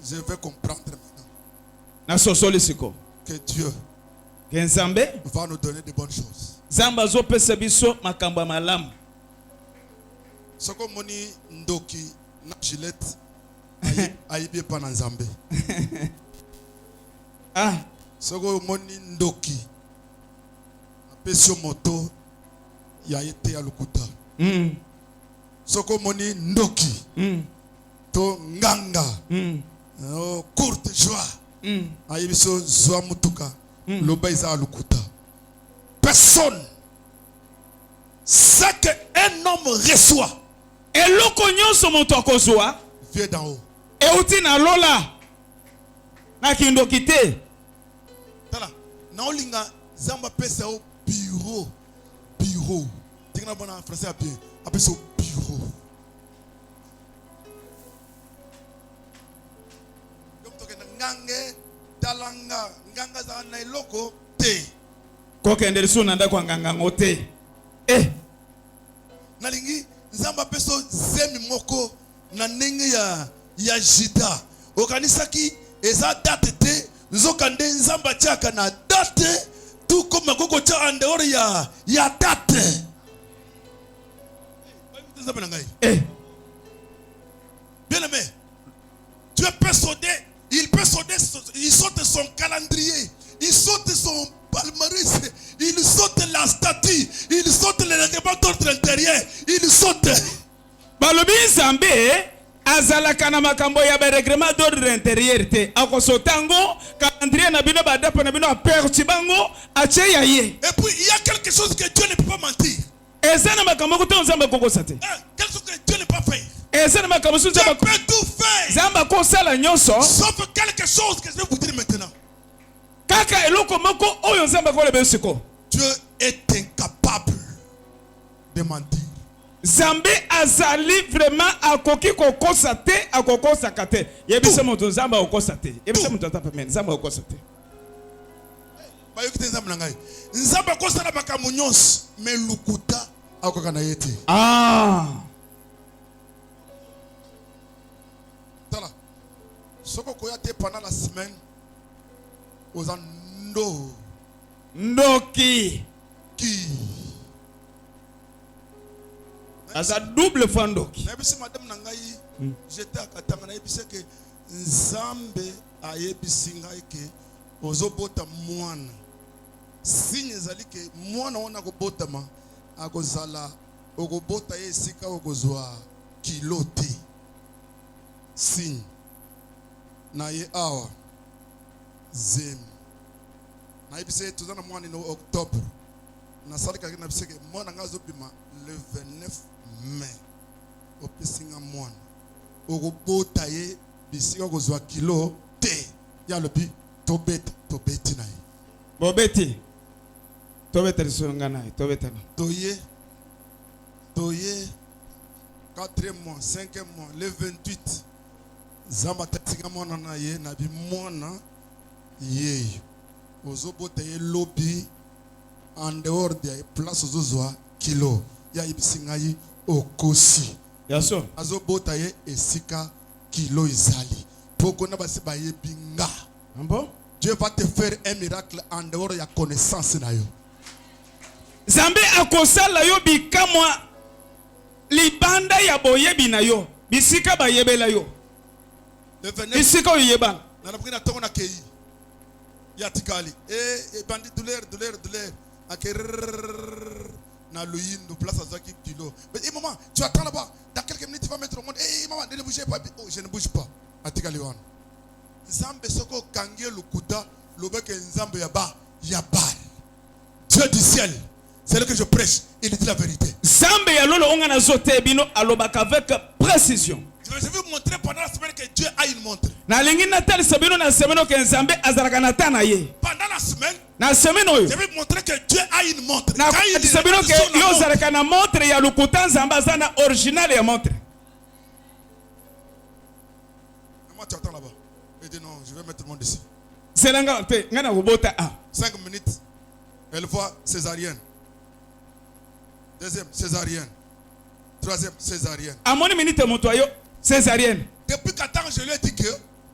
Je vais comprendre maintenant. Na sosoli siko. Que Dieu va nous donner de bonnes choses. Zamba zo pesa biso makambo malamu. Soko moni ndoki na Gillette ayibi pa na Nzambe. Soko moni ndoki apesio moto ya ete ya lukuta. Soko moni ndoki to nganga courte joie ayibiso zwa mutuka loba isa lukuta. Personne ce qu'un homme reçoit eloko nyonso moto akozwa vient d'en haut. Euti na lola na kindoki te. Tala na olinga Zamba pesa au bureau. Tingna bona en français bien. Apesa au bureau. Comme to kena ngange talanga nganga za na eloko te. Kokendeli suna ndako nganga ngote. Nalingi Nzamba peso zemi moko na ndenge ya jida. Okanisaki eza date te nzokande Nzamba tiaka na date tout comme makoko tia en dehors ya date. Bien aimé, Dieu peut sauter, il saute son calendrier, il saute son palmarès, il saute la statue, il saute le règlement d'ordre intérieur, il saute. Balobi Nzambe azalaka na makambo ya règlement d'ordre intérieur te akosotango calendrier na bino badapo na bino aperti bango ache ya ye. Et puis il y a quelque chose que Dieu ne peut pas mentir. Eza na makambo ko Nzambe kokosa te. Quelque chose que Dieu ne peut pas faire. Eza na makambo Dieu peut tout faire. Nzambe ko sala nyonso sauf quelque chose que je vais vous dire maintenant. Kaka eloko moko oyo Nzambe ko lebe siko. Dieu est incapable de mentir. Zambe azali vraiment akoki kokosa te akokosa kate. Yebise moto zamba okosa te. Yebise moto atapamen zamba okosa te. Ba yokite nzambe na ngai. Nzambe akosa na makambo nyonso mais lukuta akoka na yete. Ah. Tala. Soko koya te pendant la semaine aux ando Ndoki. Qui Asa double fois ndoki. Nabisi madame na ngai j'étais à Katanga na yebise ke Nzambe ayebisi ngai ke ozobota mwana. Signe ezali ke mwana wana kobotama akozala okobota ye esika okozwa kilo te. Signe na ye awa zemi na yebise tozana mwana no octobre na salika na biseke mwana ngazo bima le 29 mai opesinga mwana okobota ye bisika kozwa kilo te ya lobi tobeti na ye Bobeti. Tobeta lisonga na tobeta na. toye 4e mois 5e mois le 28 zamba tatinga mwana na ye na bi mwana ye ozobota ye lobi en dehors de place ozozwa kilo ya ibisinga yi okosi Yaso. azobota ye esika kilo izali poko na basi ba yebinga. Bon? Dieu va te faire un miracle en dehors de la connaissance na yo. Zambe akosala yo bikamwa libanda ya boyebi na yo bisika ba yebela yo Le 29 bisika oyeba na napina tongo na kei ya tikali bandi douleur aker na luyindo place azaki kilo. Mais maman, tu attends là-bas, dans quelques minutes tu vas mettre au monde. Maman, ne bougez pas. Oh, je ne bouge pas. Atikali wana. Nzambe soko kangie lukuta lobeke nzambe yaba yabar. Dieu du ciel, c'est là que je prêche, il dit la vérité. Zambe ya lolo onga na zote bino alobaka avec précision. Je vais vous montrer pendant la semaine que Dieu a une montre. Na lingi na tali sabino na semeno ke nzambe azalaka na tana ye. Pendant la semaine, na semeno oyo je vais vous montrer que Dieu a une montre. Na sabino ke yo zalaka na montre ya lukuta nzambe azana original ya montre. Moi tu attends là-bas. Il dit non, je vais mettre le monde ici. Selanga te ngana robota a. 5 minutes. Elle voit césarienne. Deuxième césarienne. Troisième césarienne. Amoni minute motoyo césarienne. Depuis 4 ans, je lui ai dit que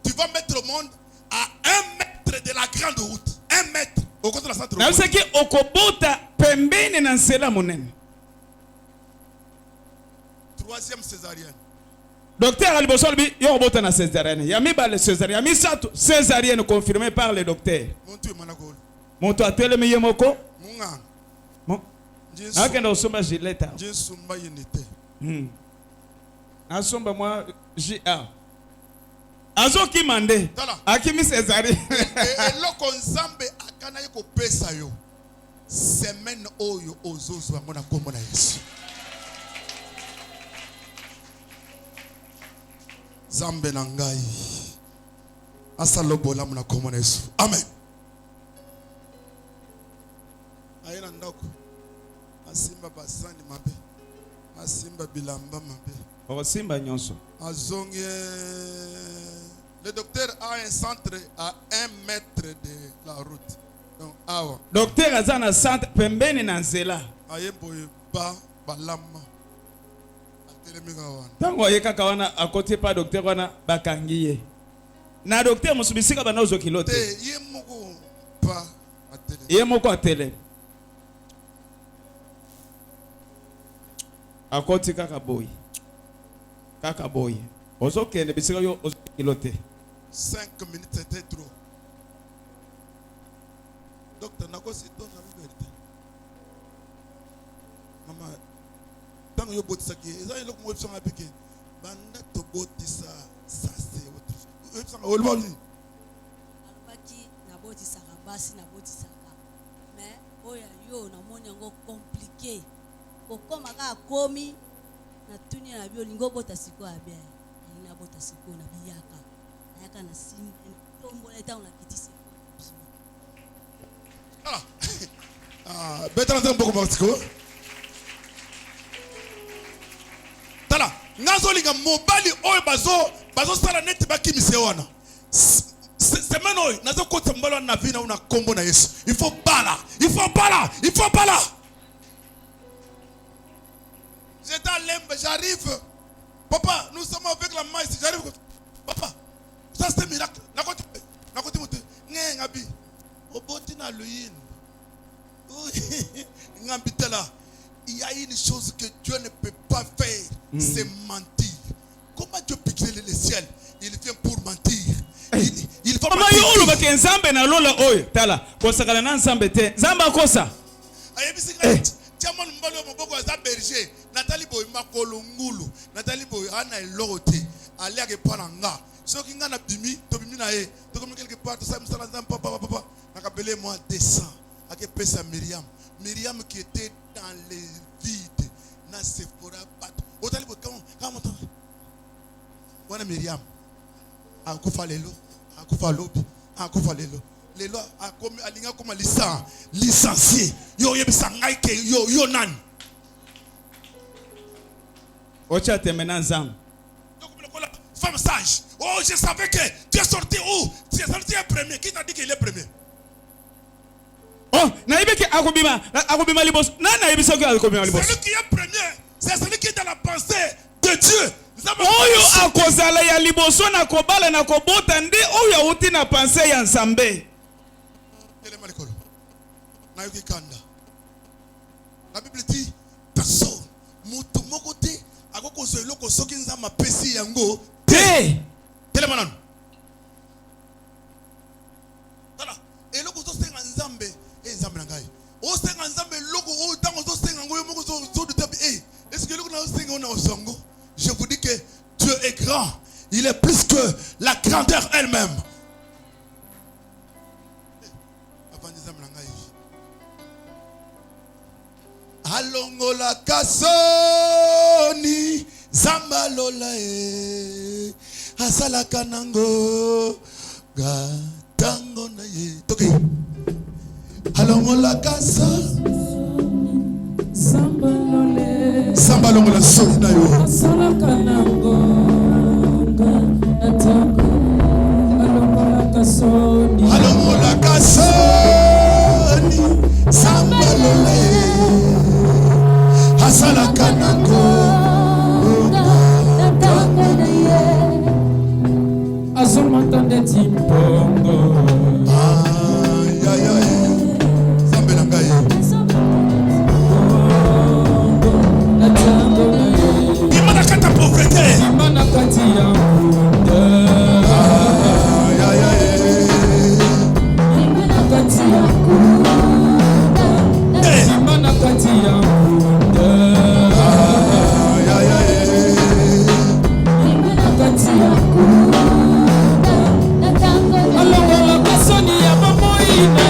tu vas mettre le monde à 1 mètre de la grande route. 1 mètre. Au côté de la centre route. Na seki okobota pembeni na nsela monene. Troisième césarienne. Docteur Alibosol bi yo robota na césarienne. Yami ba le césarienne. Yami sato césarienne confirmée par le docteur. Montu manakol. Monto atelemi yemoko. Munga. Bon. Akenda osomba gileta. Jésus m'a unité. Asomba moi JA. Azoki mande. Akimi césarienne. Et loko nzambe akana yeko pesa yo. Semaine oyo ozozo amona komona Yesu. Zambe na ngai asalobola muna komona Yesu. Amen. Ayena ndako asimba basani mabe asimba bilamba mabe osimba nyonso azonge. Le docteur a un centre à 1 mètre de la route. Donc awa docteur azana centre pembeni na nzela ayeboye ba balama atelemika wana tango ayekaka wana akote pa docteur wana bakangi ye na docteur musubisika bana ozokilote te ye moko pa atelemi ye moko atele akoti kaka boy ozokende bisika yo ozokilote 5 minutes c'était trop. Docteur nakosi to na vérité. Maman tango yo botisa ki eza eloko mo option apike banda to botisa ça c'est autre chose. Option o loboni alobaki na botisa basi na botisa ka mais oya yo na moni yango compliqué okoma ka komi na tuni na bio lingo bota siko abia na bota siko na biyaka yaka na sim tombo leta on la kitisi beta na tempo ko linga mobali oyo bazo sala neti bakimise wana. Semaine oyo nazo kota mbalo na vie na una kombo na Yesu. Il faut bala. J'étais à Lembe, j'arrive. Papa, nous sommes avec la maïs, j'arrive. Papa, ça c'est un miracle. Nakoti mote. Ngabi. Oboti na luyin. Ngabi tela. Il y a une chose que Dieu ne peut pas faire, c'est mentir. Comment Dieu peut créer le ciel? Il vient pour mentir. Il va mentir. Tiamon mbalo moboko za berger. Nathalie boy makolo ngulu. Nathalie boy ana elote. Ali ake pananga. Soki nga na bimi, to bimi na e. To comme quelque part ça me sala papa. Nakapele moi descend. Ake pesa Myriam. Myriam qui était dans les vides. Na Sephora bat. Otali boy comment Wana Myriam. Akufa lelo. Akufa lobi. Akufa lelo. Lelo akomi alinga koma licencié. Yo yebisa ngai ke yo nan. Ocha temena nzam. Femme sage. Oh, je savais que tu es sorti où? Tu es sorti premier. Qui t'a dit qu'il est premier? Oh, naibeke akobima libos. Naibisa ko akobima libos. Celui qui est premier, c'est celui qui est dans la pensée de Dieu. Oyo akozala ya liboso na kobala na kobota ndi oyo uti na pensée ya Nzambe. La Bible dit personne mutu moko te akoko zelo ko soki nzamba pesi yango te. Telema nanu. Tala, eloko zo senga nzambe, nzambe na ngai. O senga nzambe loko o tango zo senga ngo moko zo de tabi est-ce que loko na senga na osongo? Je vous dis que Dieu est grand. Il est plus que la grandeur elle-même. Alongola kasoni zambalola e asala kanango gatango na ye toke alongola kasoni zambalongola soni na yo asala kanango gatango alongola kasoni zambalola e asala kanango azomantande timpongo zambe na ngai imana kata pauvreté imana kati ya munde imana kati ya kunda imana kati ya munde imana kati ya kunda alongola kasoni ya bamoina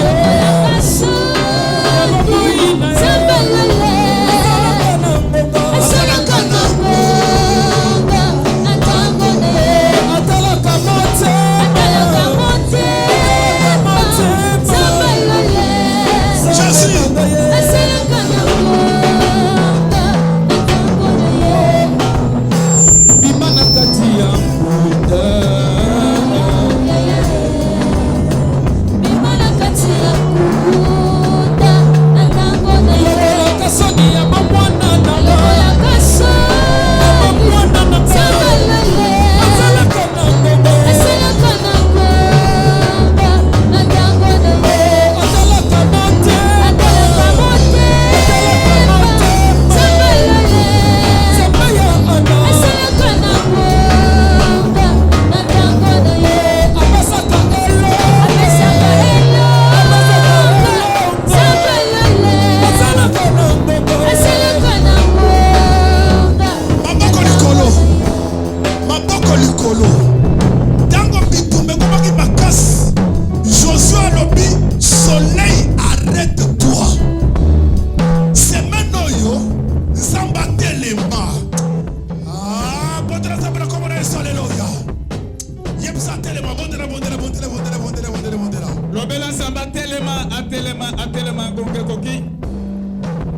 atelema gonge koki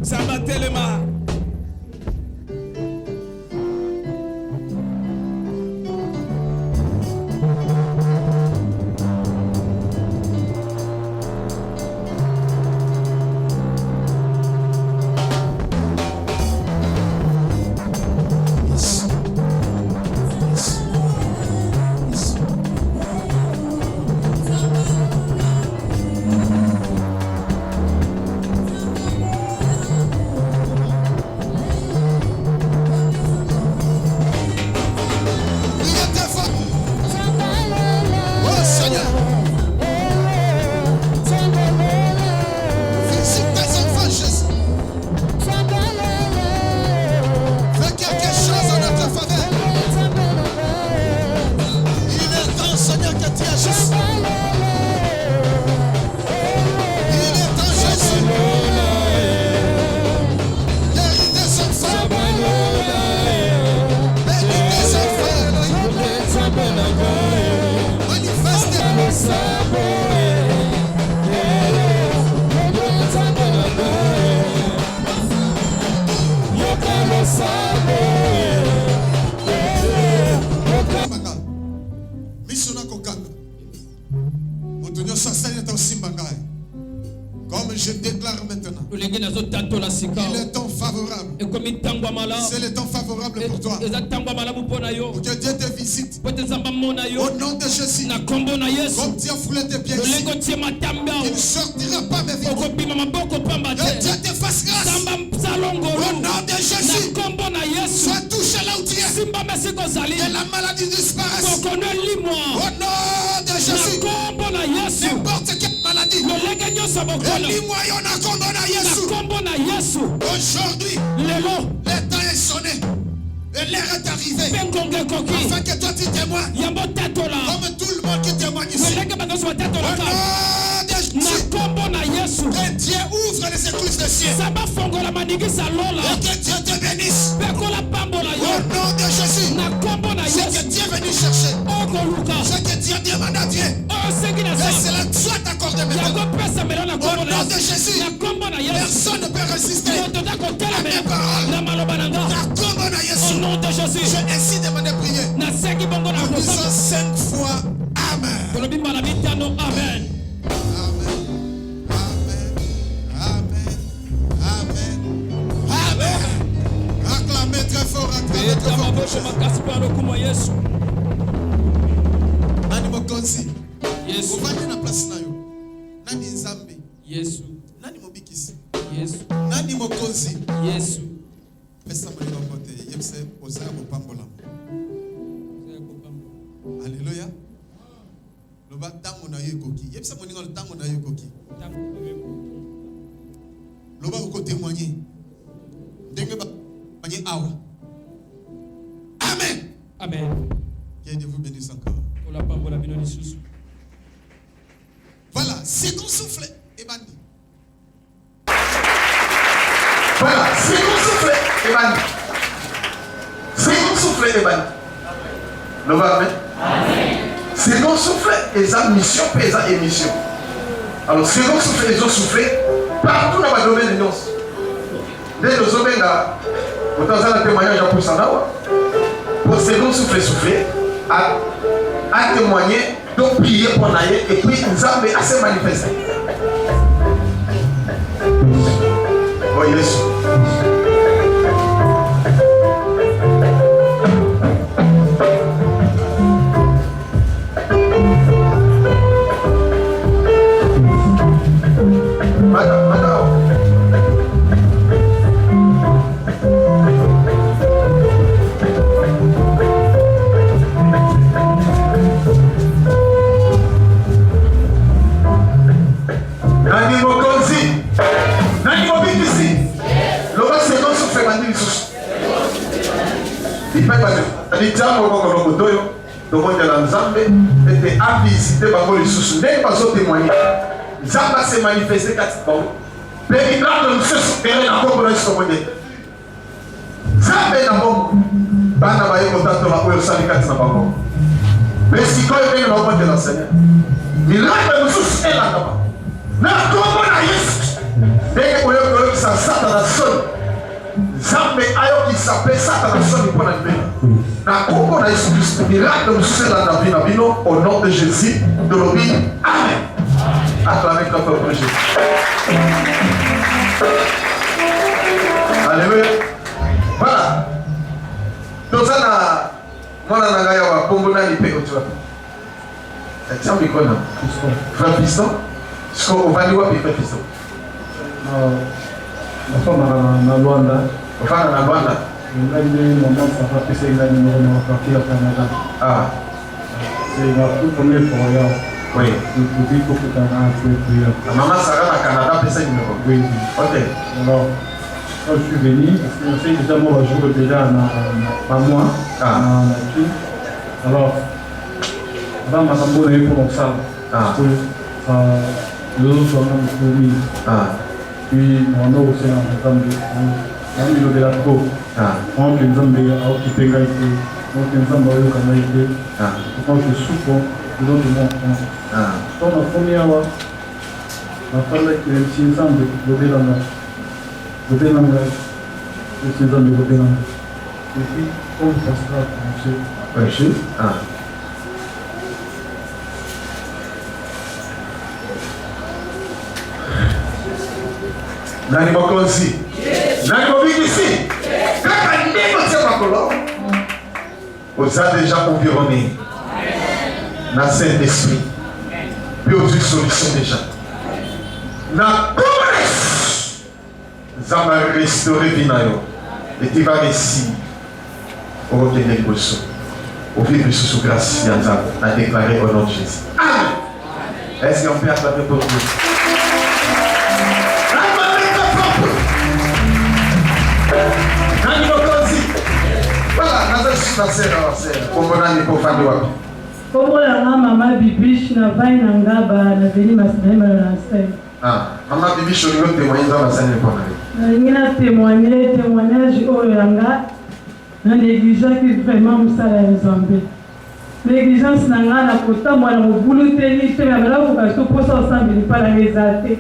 samba telema déclare maintenant. Il est temps favorable. C'est le temps favorable pour toi. Pour que Dieu te visite. Au nom de Jésus. Comme tu as foulé tes pieds ici. Il ne sortira pas mes vies. Que Dieu te fasse grâce. Au nom de Jésus. Sois touché là où tu es. Que la maladie disparaisse. Au nom de Jésus. N'importe quelle maladie. Aujourd'hui, le temps est sonné. Et l'heure est arrivée. Afin que toi tu témoignes. Comme tout le monde qui témoigne ici. Que Dieu ouvre les écluses des cieux. Et que Dieu te bénisse. Au nom de Jésus. Ce que Dieu est venu chercher. Ce que Dieu demande à Dieu. Et cela soit accordé maintenant. Au nom de Jésus. Personne ne peut résister à mes paroles. Au nom de Jésus. J'ai ainsi demandé prier. Nous disons 5 fois Amen. Amen. Acclamez très fort, acclamez très fort. Nani mokonzi? Yesu. Uvanye na place nayo. Nani nzambe? Yesu. Nani mobikisi? Yesu. Nani mokonzi? Yesu. Pesa molimo kote. Yebse osala bopambola. Alléluia. Loba tango na yo koki. Yebse moninga le tango na yo koki. Loba ko témoigner. Ndenge ba Amen. Amen. Que Dieu vous bénisse encore. Voilà, second souffle et bandi. Voilà, second souffle et bandi. Second souffle et bandi. Le va amen. Second souffle et sa mission, et sa émission. Alors, second souffle et sa souffle partout dans le domaine de nous. Dès le domaine là. Autant ça le témoignage à Poussanawa. Pour second souffler à témoigner, donc prier pour l'aller et puis nous avons assez manifesté. Oh Jésus. était à visiter les sous n'est pas au témoigner. Zamba s'est manifesté quand il mais il a le souffert la corporation commandée. Zamba est d'abord bana baye contact la oyo sali kati na bango. Mais si quand il vient na obate la Seigneur. Miracle le souffert là d'abord. Na kombo na Yesu. Dès que oyo ça Satan sonne. Zamba ayo qui s'appelle Satan sonne pour la vie. Na kombo na Yesu Christ. Miracle le souffert là na bino au nom de Jésus de l'obéi. Amen. Acclamez comme pour Jésus. Alléluia. Voilà. Tout ça na mwana na ngaya wa pombo na ni peko tu. Tiens micro na. Frère Piston. Ce qu'on va dire wapi frère Piston. Na Luanda. Ofana na Luanda. Ngani mama ça va passer ngani mwana partir au Canada. Ah. C'est la toute première fois là. Oui. Je dis pour que tu aies la maman Sarah au Canada fait ça numéro. Oui. OK. Alors quand je suis venu, parce que je sais déjà moi je joue déjà à moi. Ah. Alors dans ma tambour est pour ça. Parce que les autres sont commis. Ah. Puis on a aussi un ensemble de la go. Ah. On peut nous emmener à occuper gaïté. On peut nous emmener à gaïté. Ah. Quand je souffre, nous autres montent. Ah. Dans la première fois, la femme qui est ici ensemble de Bélanga. De Bélanga. Et de Bélanga. Et puis, on passera à monsieur. Ah. Nani mokonzi? Nani mobikisi? Kaka ndeko tia makolo. Vous a déjà environné. Na Saint-Esprit. Puis au solution déjà. Na promesse. Ça va restaurer Vinayo. Et tu vas réussir. Au retenir les poissons. Au vivre sous grâce, à déclarer au nom de Jésus. Amen. Est-ce qu'on peut acclamer pour Dieu? Mama Bibish na vai na ngaba na veni masinema na sai. Mama Bibish on veut témoigner dans la scène pour nous. Ngina témoignage au yanga na négligence qui vraiment musala nzambe. Négligence na ngana kota mwana mobulu teni te na mala ko kaso posa ensemble ni pala ngezate.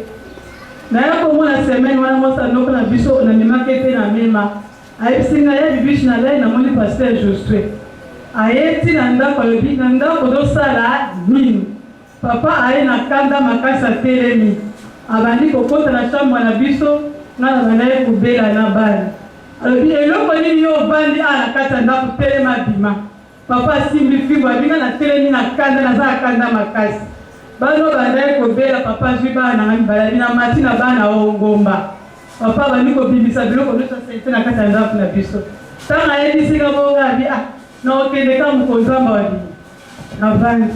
Na yako mwana semaine wana mosa noko na biso na mimakete na mema. Ayesinga ya Bibish na lai na moni pasteur Josué. Ayeti na ndako alobi na ndako dosala nini. Papa aye na kanda makasa telemi. Abandi kokota na chambre na biso na banaye kubela na bali. Alobi eloko nini yo bandi na kata ndako telema bima. Papa simbi fibo abinga na telemi na kanda na za kanda makasi. Bano banaye kubela papa jiba na ngani bala na matina bana ngomba. Papa bandi ko bibisa biloko nyoso sente na kata ndako na biso. Tanga yedi singa bonga bi na okende ka mukonzamba wali avandi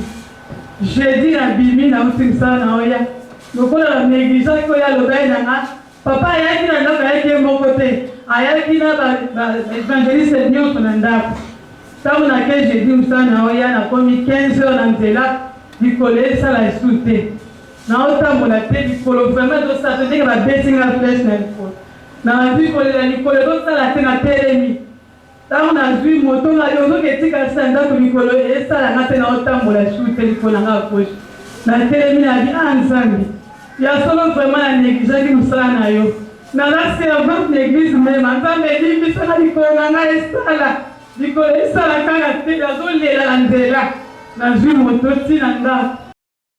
jeudi na bimi na usimsa na oya lokola la négligence ko ya lobai na papa ayaki na ndako ayaki moko te ayaki na ba evangeliste nyonso na ndako tango na ke jeudi msa na oya na komi 15 heures na nzela likolo esala esu te na otambola te likolo vraiment tosala toteka babesinga flèche na likolo na bazwi kolela likolo tosala te na telemi. Tango na zui moto na yozo ketika sanda ko mikolo esala ngate na otambola shute likona nga koshi na telemi na bi anzambi ya solo vraiment na négligence musala na yo na la servante l'église même nzambe limbi sala likona nga esala kanga te yazo lela na nzela na zui moto tina nga